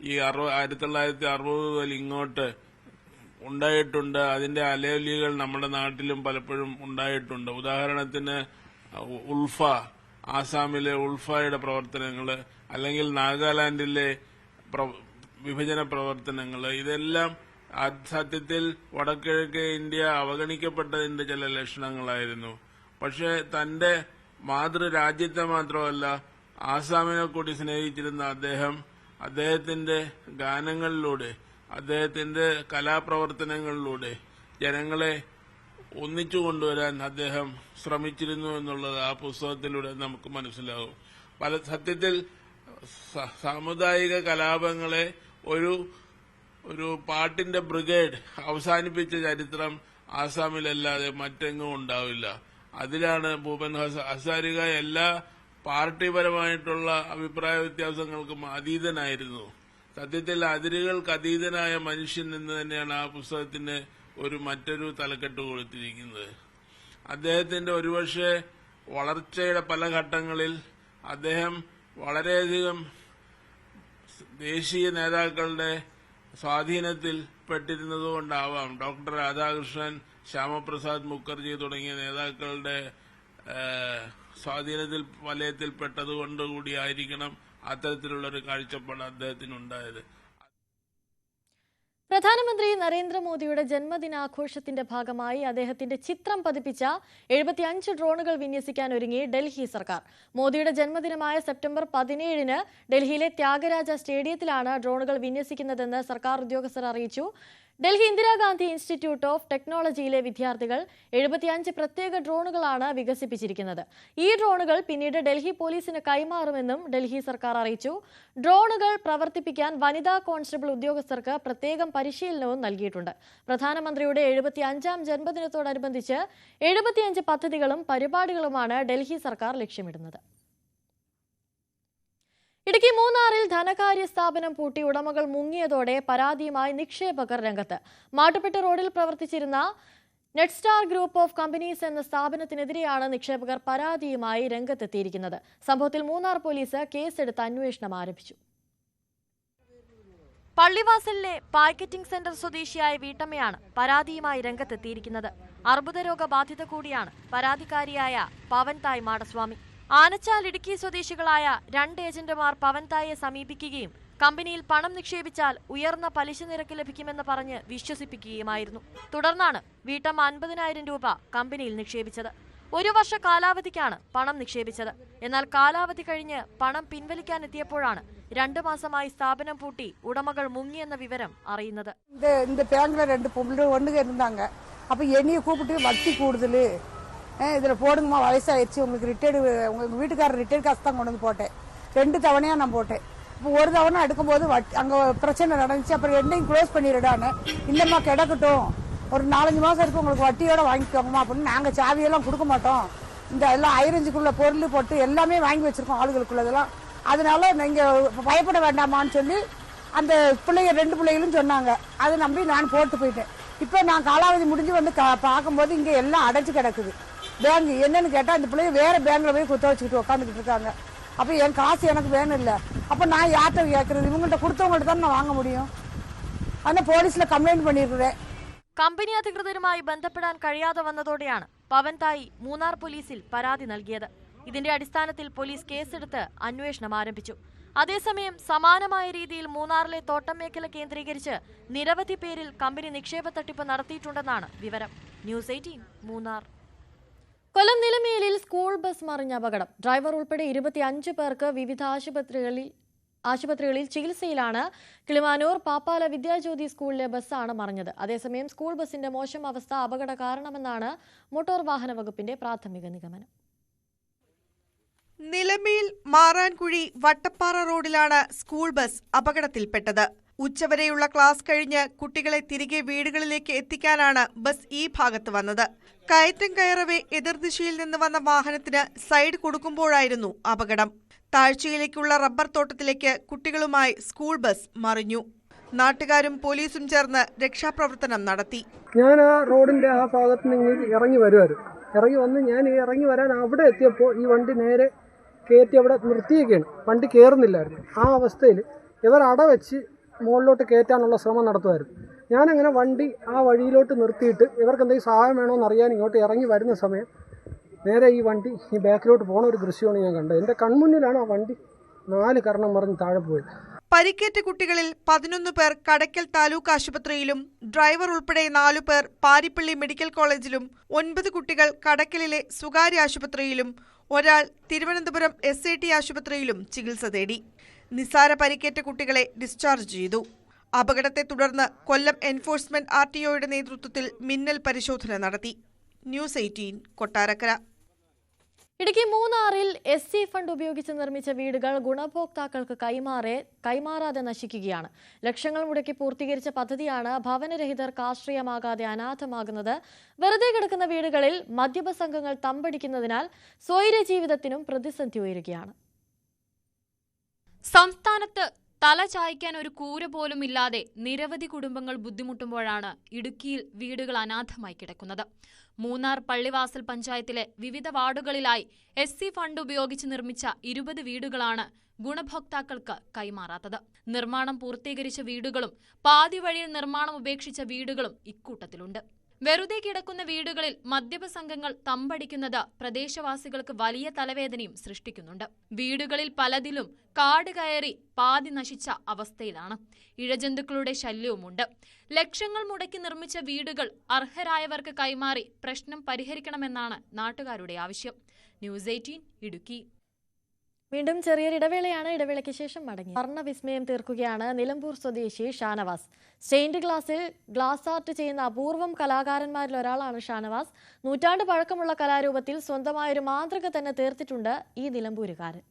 ഈ 1960 മുതൽ ഇങ്ങോട്ട് ഉണ്ടായിട്ടുണ്ട്. അതിന്റെ അലയൊലികൾ നമ്മുടെ നാട്ടിലും പലപ്പോഴും ഉണ്ടായിട്ടുണ്ട്. ഉദാഹരണത്തിന് ഉൾഫ, ആസാമിലെ ഉൾഫയുടെ പ്രവർത്തനങ്ങൾ, അല്ലെങ്കിൽ നാഗാലാൻഡിലെ വിഭജന പ്രവർത്തനങ്ങൾ, ഇതെല്ലാം സത്യത്തിൽ വടക്കിഴക്കേ ഇന്ത്യ അവഗണിക്കപ്പെട്ടതിന്റെ ചില ലക്ഷണങ്ങളായിരുന്നു. പക്ഷേ തന്റെ മാതൃരാജ്യത്തെ മാത്രമല്ല ആസാമിനെ കൂടി സ്നേഹിച്ചിരുന്ന അദ്ദേഹം അദ്ദേഹത്തിന്റെ ഗാനങ്ങളിലൂടെ, അദ്ദേഹത്തിന്റെ കലാപ്രവർത്തനങ്ങളിലൂടെ ജനങ്ങളെ ഒന്നിച്ചു കൊണ്ടുവരാൻ അദ്ദേഹം ശ്രമിച്ചിരുന്നു എന്നുള്ളത് ആ പുസ്തകത്തിലൂടെ നമുക്ക് മനസ്സിലാവും. സത്യത്തിൽ സാമുദായിക കലാപങ്ങളെ ഒരു പാട്ടിന്റെ ബ്രിഗേഡ് അവസാനിപ്പിച്ച ചരിത്രം ആസാമിലല്ലാതെ മറ്റെങ്ങും ഉണ്ടാവില്ല. അതിലാണ് ഭൂപൻ ഹസാരിക എല്ലാ പാർട്ടിപരമായിട്ടുള്ള അഭിപ്രായ വ്യത്യാസങ്ങൾക്കും അതീതനായിരുന്നു. സത്യത്തിൽ അതിരുകൾക്ക് അതീതനായ മനുഷ്യൻ എന്ന് തന്നെയാണ് ആ പുസ്തകത്തിന് മറ്റൊരു തലക്കെട്ട് കൊടുത്തിരിക്കുന്നത്. അദ്ദേഹത്തിന്റെ ഒരുപക്ഷെ വളർച്ചയുടെ പല ഘട്ടങ്ങളിൽ അദ്ദേഹം വളരെയധികം ദേശീയ നേതാക്കളുടെ സ്വാധീനത്തിൽ പെട്ടിരുന്നതുകൊണ്ടാവാം ഡോക്ടർ രാധാകൃഷ്ണൻ, ശ്യാമപ്രസാദ് മുഖർജി തുടങ്ങിയ നേതാക്കളുടെ സ്വാധീനത്തിൽ വലയത്തിൽപ്പെട്ടതുകൊണ്ടുകൂടിയായിരിക്കണം അത്തരത്തിലുള്ളൊരു കാഴ്ചപ്പാട് അദ്ദേഹത്തിനുണ്ടായത്. പ്രധാനമന്ത്രി നരേന്ദ്രമോദിയുടെ ജന്മദിനാഘോഷത്തിന്റെ ഭാഗമായി അദ്ദേഹത്തിന്റെ ചിത്രം പതിപ്പിച്ച 75 ഡ്രോണുകൾ വിന്യസിക്കാൻ ഒരുങ്ങി ഡൽഹി സർക്കാർ. മോദിയുടെ ജന്മദിനമായ സെപ്റ്റംബർ 17-ന് ഡൽഹിയിലെ ത്യാഗരാജ സ്റ്റേഡിയത്തിലാണ് ഡ്രോണുകൾ വിന്യസിക്കുന്നതെന്ന് സർക്കാർ ഉദ്യോഗസ്ഥർ അറിയിച്ചു. ഡൽഹി ഇന്ദിരാഗാന്ധി ഇൻസ്റ്റിറ്റ്യൂട്ട് ഓഫ് ടെക്നോളജിയിലെ വിദ്യാർത്ഥികൾ 75 പ്രത്യേക ഡ്രോണുകളാണ് വികസിപ്പിച്ചിരിക്കുന്നത്. ഈ ഡ്രോണുകൾ പിന്നീട് ഡൽഹി പോലീസിന് കൈമാറുമെന്നും ഡൽഹി സർക്കാർ അറിയിച്ചു. ഡ്രോണുകൾ പ്രവർത്തിപ്പിക്കാൻ വനിതാ കോൺസ്റ്റബിൾ ഉദ്യോഗസ്ഥർക്ക് പ്രത്യേകം പരിശീലനവും നൽകിയിട്ടുണ്ട്. പ്രധാനമന്ത്രിയുടെ 75-ാം ജന്മദിനത്തോടനുബന്ധിച്ച് 75 പദ്ധതികളും പരിപാടികളുമാണ് ഡൽഹി സർക്കാർ ലക്ഷ്യമിടുന്നത്. ഇടുക്കി മൂന്നാറിൽ ധനകാര്യ സ്ഥാപനം പൂട്ടി ഉടമകൾ മുങ്ങിയതോടെ പരാതിയുമായി നിക്ഷേപകർ രംഗത്ത്. മാട്ടുപ്പെട്ടി റോഡിൽ പ്രവർത്തിച്ചിരുന്ന നെറ്റ്സ്റ്റാർ ഗ്രൂപ്പ് ഓഫ് കമ്പനീസ് എന്ന സ്ഥാപനത്തിനെതിരെയാണ് നിക്ഷേപകർ പരാതിയുമായി രംഗത്തെത്തിയിരിക്കുന്നത്. സംഭവത്തിൽ മൂന്നാർ പോലീസ് കേസെടുത്ത് അന്വേഷണം ആരംഭിച്ചു. പള്ളിവാസലിലെ പാക്കറ്റിംഗ് സെന്റർ സ്വദേശിയായ വീട്ടമ്മയാണ് പരാതിയുമായി രംഗത്തെത്തിയിരിക്കുന്നത്. അർബുദരോഗ ബാധിത കൂടിയാണ് പരാതിക്കാരിയായ പവൻതായ് മാടസ്വാമി. ആനച്ചാൽ ഇടുക്കി സ്വദേശികളായ 2 ഏജന്റുമാർ പവൻതായെ സമീപിക്കുകയും കമ്പനിയിൽ പണം നിക്ഷേപിച്ചാൽ ഉയർന്ന പലിശ നിരക്ക് ലഭിക്കുമെന്ന് പറഞ്ഞ് വിശ്വസിപ്പിക്കുകയുമായിരുന്നു. തുടർന്നാണ് വീട്ടമ്മ 50,000 രൂപ കമ്പനിയിൽ നിക്ഷേപിച്ചത്. 1 വർഷ കാലാവധിക്കാണ് പണം നിക്ഷേപിച്ചത്. എന്നാൽ കാലാവധി കഴിഞ്ഞ് പണം പിൻവലിക്കാനെത്തിയപ്പോഴാണ് 2 മാസമായി സ്ഥാപനം പൂട്ടി ഉടമകൾ മുങ്ങിയെന്ന വിവരം അറിയുന്നത്. இந்த பேங்க்ல 2 பொம்பளை ஒண்ணுங்க இருந்தாங்க. அப்ப என்னைய கூப்பிட்டு வட்டி கூடுதல் இதில் போடுங்கம்மா, வயசாகிடுச்சு, உங்களுக்கு ரிட்டையர்டு, உங்கள் வீட்டுக்காரர் ரிட்டையர்டு காசு தான் கொண்டு வந்து போட்டேன். 2 தவணையாக நான் போட்டேன். இப்போ 1 தவணை எடுக்கும்போது அங்கே பிரச்சனை நடந்துச்சு. அப்புறம் 2ஐயும் க்ளோஸ் பண்ணிடுடான்னு, இல்லைம்மா கிடக்கட்டும், ஒரு 4-5 மாதம் இருக்கும், உங்களுக்கு வட்டியோட வாங்கிக்கோங்கம்மா அப்படின்னு. நாங்கள் சாவியெல்லாம் கொடுக்க மாட்டோம், இந்த எல்லாம் ஐரஞ்சுக்குள்ள பொருள் போட்டு எல்லாமே வாங்கி வச்சிருக்கோம் ஆளுகளுக்குள்ளதெல்லாம், அதனால நீங்கள் பயப்பட வேண்டாமான்னு சொல்லி அந்த பிள்ளைங்க 2 பிள்ளைகளும் சொன்னாங்க. அதை நம்பி நான் போட்டு போயிட்டேன். இப்போ நான் காலாவதி முடிஞ்சு வந்து பார்க்கும்போது இங்கே எல்லாம் அடைச்சு கிடக்குது. பேங்க் என்னன்னு கேட்டால் இந்த பிள்ளைங்க வேற பேங்க்ல போய் குத்த வச்சுக்கிட்டு உட்காந்துக்கிட்டு இருக்காங்க. அப்போ என் காசு எனக்கு வேணும் இல்லை. அப்போ நான் யார்கிட்ட கேட்கறது? இவங்கள்ட்ட கொடுத்தவங்கள்ட்ட தான் நான் வாங்க முடியும். ஆனால் പോലീസിൽ കംപ്ലൈന്റ് பண்ணியிருக்கிறேன். കമ്പനി അധികൃതരുമായി ബന്ധപ്പെടാൻ കഴിയാതെ വന്നതോടെയാണ് പവൻതായി മൂന്നാർ പോലീസിൽ പരാതി നൽകിയത്. ഇതിന്റെ അടിസ്ഥാനത്തിൽ പോലീസ് കേസെടുത്ത് അന്വേഷണം ആരംഭിച്ചു. അതേസമയം സമാനമായ രീതിയിൽ മൂന്നാറിലെ തോട്ടം മേഖല കേന്ദ്രീകരിച്ച് നിരവധി പേരിൽ കമ്പനി നിക്ഷേപ തട്ടിപ്പ് നടത്തിയിട്ടുണ്ടെന്നാണ് വിവരം. ന്യൂസ് 18 മൂന്നാർ. കൊല്ലം നിലമേലിൽ സ്കൂൾ ബസ് മറിഞ്ഞ അപകടം. ഡ്രൈവർ ഉൾപ്പെടെ 25 പേർക്ക് വിവിധ ആശുപത്രികളിൽ ചികിത്സയിലാണ്. കിളിമാനൂർ പാപ്പാല വിദ്യാജ്യോതി സ്കൂളിലെ ബസ്സാണ് മറിഞ്ഞത്. അതേസമയം സ്കൂൾ ബസിന്റെ മോശം അവസ്ഥ അപകട കാരണമെന്നാണ് മോട്ടോർ വാഹന വകുപ്പിന്റെ പ്രാഥമിക നിഗമനം. നിലമേൽ മാറാൻകുഴി വട്ടപ്പാറ റോഡിലാണ് സ്കൂൾ ബസ് അപകടത്തിൽപ്പെട്ടത്. ഉച്ചവരെയുള്ള ക്ലാസ് കഴിഞ്ഞ് കുട്ടികളെ തിരികെ വീടുകളിലേക്ക് എത്തിക്കാനാണ് ബസ് ഈ ഭാഗത്ത് വന്നത്. കയറ്റം കയറവെ എതിർദിശയിൽ നിന്ന് വന്ന വാഹനത്തിന് സൈഡ് കൊടുക്കുമ്പോഴായിരുന്നു അപകടം. താഴ്ചയിലേക്കുള്ള റബ്ബർ തോട്ടത്തിലേക്ക് കുട്ടികളുമായി സ്കൂൾ ബസ് മറിഞ്ഞു. നാട്ടുകാരും പോലീസും ചേർന്ന് രക്ഷാപ്രവർത്തനം നടത്തി. ഞാൻ ആ റോഡിന്റെ ആ ഭാഗത്ത് നിന്ന് ഇറങ്ങി വരുമായിരുന്നു. ഇറങ്ങി വന്ന് ഞാൻ ഇറങ്ങി വരാൻ അവിടെ എത്തിയപ്പോൾ ഈ വണ്ടി നേരെ കയറ്റി അവിടെ നിർത്തിയൊക്കെയാണ്. വണ്ടി കയറുന്നില്ലായിരുന്നു. ആ അവസ്ഥയിൽ ഇവർ അടവെച്ച് മുകളിലോട്ട് കയറ്റാനുള്ള ശ്രമം നടത്തുമായിരുന്നു. ഞാനങ്ങനെ വണ്ടി ആ വഴിയിലോട്ട് നിർത്തിയിട്ട് ഇവർക്ക് എന്തെങ്കിലും സഹായം വേണമെന്ന് അറിയാൻ ഇങ്ങോട്ട് ഇറങ്ങി വരുന്ന സമയം നേരെ ഈ വണ്ടി ഈ ബാക്കിലോട്ട് പോണ ഒരു ദൃശ്യമാണ് ഞാൻ കണ്ടത്. എൻ്റെ കൺമുന്നിലാണ് ആ വണ്ടി 4 കർണം മറിഞ്ഞ് താഴെ പോയത്. പരിക്കേറ്റ കുട്ടികളിൽ 11 പേർ കടയ്ക്കൽ താലൂക്ക് ആശുപത്രിയിലും ഡ്രൈവർ ഉൾപ്പെടെ 4 പേർ പാരിപ്പള്ളി മെഡിക്കൽ കോളേജിലും 9 കുട്ടികൾ കടയ്ക്കലിലെ സ്വകാര്യ ആശുപത്രിയിലും ഒരാൾ തിരുവനന്തപുരം SAT ആശുപത്രിയിലും ചികിത്സ തേടി. നിസ്സാര പരിക്കേറ്റ കുട്ടികളെ ഡിസ്ചാർജ് ചെയ്തു. അപകടത്തെ തുടർന്ന് കൊല്ലം എൻഫോഴ്സ്മെന്റ് RTOയുടെ നേതൃത്വത്തിൽ മിന്നൽ പരിശോധന നടത്തി. ന്യൂസ് 18 കൊട്ടാരക്കര. ഇടുക്കി മൂന്നാറിൽ SC ഫണ്ട് ഉപയോഗിച്ച് നിർമ്മിച്ച വീടുകൾ ഗുണഭോക്താക്കൾക്ക് കൈമാറാതെ നശിക്കുകയാണ്. ലക്ഷങ്ങൾ മുടക്കി പൂർത്തീകരിച്ച പദ്ധതിയാണ് ഭവനരഹിതർക്ക് ആശ്രയമാകാതെ അനാഥമാകുന്നത്. വെറുതെ കിടക്കുന്ന വീടുകളിൽ മദ്യപ സംഘങ്ങൾ തമ്പടിക്കുന്നതിനാൽ സ്വൈര ജീവിതത്തിനും പ്രതിസന്ധി ഉയരുകയാണ്. സംസ്ഥാനത്ത് തല ചായ്ക്കാൻ ഒരു കൂര പോലും ഇല്ലാതെ നിരവധി കുടുംബങ്ങൾ ബുദ്ധിമുട്ടുമ്പോഴാണ് ഇടുക്കിയിൽ വീടുകൾ അനാഥമായി കിടക്കുന്നത്. മൂന്നാർ പള്ളിവാസൽ പഞ്ചായത്തിലെ വിവിധ വാർഡുകളിലായി SC ഫണ്ട് ഉപയോഗിച്ച് നിർമ്മിച്ച 20 വീടുകളാണ് ഗുണഭോക്താക്കൾക്ക് കൈമാറാത്തത്. നിർമ്മാണം പൂർത്തീകരിച്ച വീടുകളും പാതി വഴിയിൽ നിർമ്മാണം ഉപേക്ഷിച്ച വീടുകളും ഇക്കൂട്ടത്തിലുണ്ട്. വെറുതെ കിടക്കുന്ന വീടുകളിൽ മദ്യപ സംഘങ്ങൾ തമ്പടിക്കുന്നത് പ്രദേശവാസികൾക്ക് വലിയ തലവേദനയും സൃഷ്ടിക്കുന്നുണ്ട്. വീടുകളിൽ പലതിലും കാട് കയറി പാതി നശിച്ച അവസ്ഥയിലാണ്. ഇഴജന്തുക്കളുടെ ശല്യവുമുണ്ട്. ലക്ഷങ്ങൾ മുടക്കി നിർമ്മിച്ച വീടുകൾ അർഹരായവർക്ക് കൈമാറി പ്രശ്നം പരിഹരിക്കണമെന്നാണ് നാട്ടുകാരുടെ ആവശ്യം. ന്യൂസ് 18 ഇടുക്കി. വീണ്ടും ചെറിയൊരു ഇടവേളയാണ്. ഇടവേളയ്ക്ക് ശേഷം മടങ്ങി. വർണ്ണവിസ്മയം തീർക്കുകയാണ് നിലമ്പൂർ സ്വദേശി ഷാനവാസ്. സ്റ്റെയിൻഡ് ഗ്ലാസിൽ ഗ്ലാസ് ആർട്ട് ചെയ്യുന്ന അപൂർവം കലാകാരന്മാരിൽ ഒരാളാണ് ഷാനവാസ്. നൂറ്റാണ്ട് പഴക്കമുള്ള കലാരൂപത്തിൽ സ്വന്തമായൊരു മാതൃക തന്നെ തീർത്തിട്ടുണ്ട് ഈ നിലമ്പൂരുകാരൻ.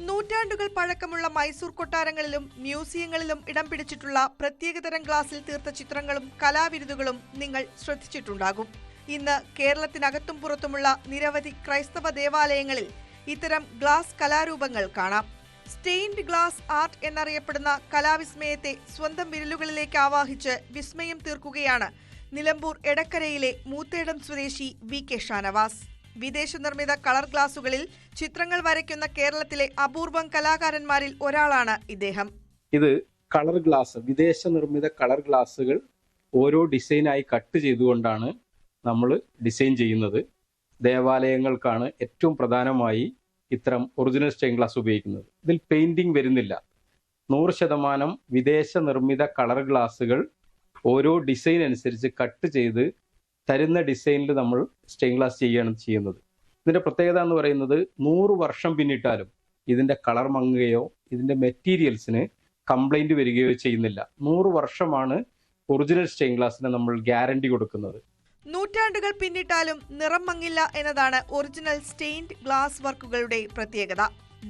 നൂറ്റാണ്ടുകൾ പഴക്കമുള്ള മൈസൂർ കൊട്ടാരങ്ങളിലും മ്യൂസിയങ്ങളിലും ഇടം പിടിച്ചിട്ടുള്ള പ്രത്യേകതരം ഗ്ലാസിൽ തീർത്ത ചിത്രങ്ങളും കലാവിരുതുകളും നിങ്ങൾ ശ്രദ്ധിച്ചിട്ടുണ്ടാകും. ഇന്ന് കേരളത്തിനകത്തും പുറത്തുമുള്ള നിരവധി ക്രൈസ്തവ ദേവാലയങ്ങളിൽ ഇത്തരം ഗ്ലാസ് കലാരൂപങ്ങൾ കാണാം. സ്റ്റെയിൻഡ് ഗ്ലാസ് ആർട്ട് എന്നറിയപ്പെടുന്ന കലാവിസ്മയത്തെ സ്വന്തം വിരലുകളിലേക്ക് ആവാഹിച്ച് വിസ്മയം തീർക്കുകയാണ് നിലമ്പൂർ എടക്കരയിലെ മൂത്തേടം സ്വദേശി VK ഷാനവാസ്. വിദേശ നിർമ്മിത കളർ ഗ്ലാസുകളിൽ ചിത്രങ്ങൾ വരയ്ക്കുന്ന കേരളത്തിലെ അപൂർവം കലാകാരന്മാരിൽ ഒരാളാണ് ഇദ്ദേഹം. ഇത് കളർ ഗ്ലാസ്, വിദേശ നിർമ്മിത കളർ ഗ്ലാസുകൾ ഓരോ ഡിസൈനായി കട്ട് ചെയ്തുകൊണ്ടാണ് നമ്മൾ ഡിസൈൻ ചെയ്യുന്നത്. ദേവാലയങ്ങൾക്കാണ് ഏറ്റവും പ്രധാനമായി ഇത്തരം ഒറിജിനൽ സ്റ്റെയിൻ ഗ്ലാസ് ഉപയോഗിക്കുന്നത്. ഇതിൽ പെയിന്റിംഗ് വരുന്നില്ല. 100% വിദേശ നിർമ്മിത കളർ ഗ്ലാസുകൾ ഓരോ ഡിസൈൻ അനുസരിച്ച് കട്ട് ചെയ്ത് തരുന്ന ഡിസൈനിൽ നമ്മൾ സ്റ്റെയിൻ ഗ്ലാസ് ചെയ്യുകയാണ് ചെയ്യുന്നത്. ഇതിൻ്റെ പ്രത്യേകത എന്ന് പറയുന്നത് 100 വർഷം പിന്നിട്ടാലും ഇതിൻ്റെ കളർ മങ്ങുകയോ ഇതിൻ്റെ മെറ്റീരിയൽസിന് കംപ്ലൈൻറ്റ് വരികയോ ചെയ്യുന്നില്ല. 100 വർഷമാണ് ഒറിജിനൽ സ്റ്റെയിൻ ഗ്ലാസിന് നമ്മൾ ഗ്യാരണ്ടി കൊടുക്കുന്നത്. നൂറ്റാണ്ടുകൾ പിന്നിട്ടാലും നിറം മങ്ങില്ല എന്നതാണ് ഒറിജിനൽ സ്റ്റെയിൻഡ് ഗ്ലാസ് വർക്കുകളുടെ പ്രത്യേകത.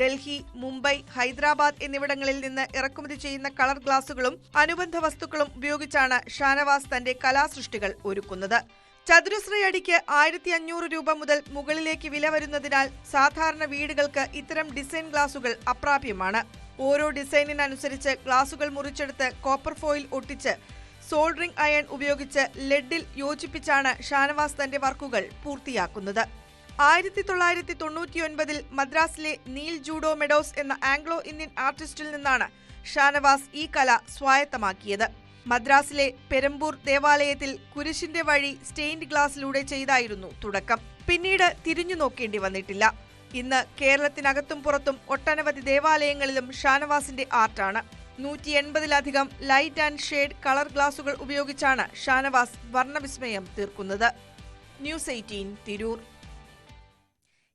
ഡൽഹി, മുംബൈ, ഹൈദരാബാദ് എന്നിവിടങ്ങളിൽ നിന്ന് ഇറക്കുമതി ചെയ്യുന്ന കളർ ഗ്ലാസുകളും അനുബന്ധ വസ്തുക്കളും ഉപയോഗിച്ചാണ് ഷാനവാസ് തന്റെ കലാസൃഷ്ടികൾ ഒരുക്കുന്നത്. ചതുരശ്രയടിക്ക് 1500 രൂപ മുതൽ മുകളിലേക്ക് വില വരുന്നതിനാൽ സാധാരണ വീടുകൾക്ക് ഇത്തരം ഡിസൈൻ ഗ്ലാസുകൾ അപ്രാപ്യമാണ്. ഓരോ ഡിസൈനിനനുസരിച്ച് ഗ്ലാസുകൾ മുറിച്ചെടുത്ത് കോപ്പർ ഫോയിൽ ഒട്ടിച്ച് സോൾഡറിംഗ് അയൺ ഉപയോഗിച്ച് ലെഡിൽ യോജിപ്പിച്ചാണ് ഷാനവാസ് തന്റെ വർക്കുകൾ പൂർത്തിയാക്കുന്നത്. 1999 മദ്രാസിലെ നീൽ ജൂഡോ മെഡോസ് എന്ന ആംഗ്ലോ ഇന്ത്യൻ ആർട്ടിസ്റ്റിൽ നിന്നാണ് ഷാനവാസ് ഈ കല സ്വായത്തമാക്കിയത്. മദ്രാസിലെ പെരമ്പൂർ ദേവാലയത്തിൽ കുരിശിന്റെ വഴി സ്റ്റെയിൻഡ് ഗ്ലാസിലൂടെ ചെയ്തായിരുന്നു തുടക്കം. പിന്നീട് തിരിഞ്ഞു നോക്കേണ്ടി വന്നിട്ടില്ല. ഇന്ന് കേരളത്തിനകത്തും പുറത്തും ഒട്ടനവധി ദേവാലയങ്ങളിലും ഷാനവാസിന്റെ ആർട്ടാണ്. 180-ലധികം ലൈറ്റ് ആൻഡ് ഷെയ്ഡ് കളർ ഗ്ലാസുകൾ ഉപയോഗിച്ചാണ് ഷാനവാസ് വർണ്ണവിസ്മയം തീർക്കുന്നത്. ന്യൂസ് 18 തിരൂർ.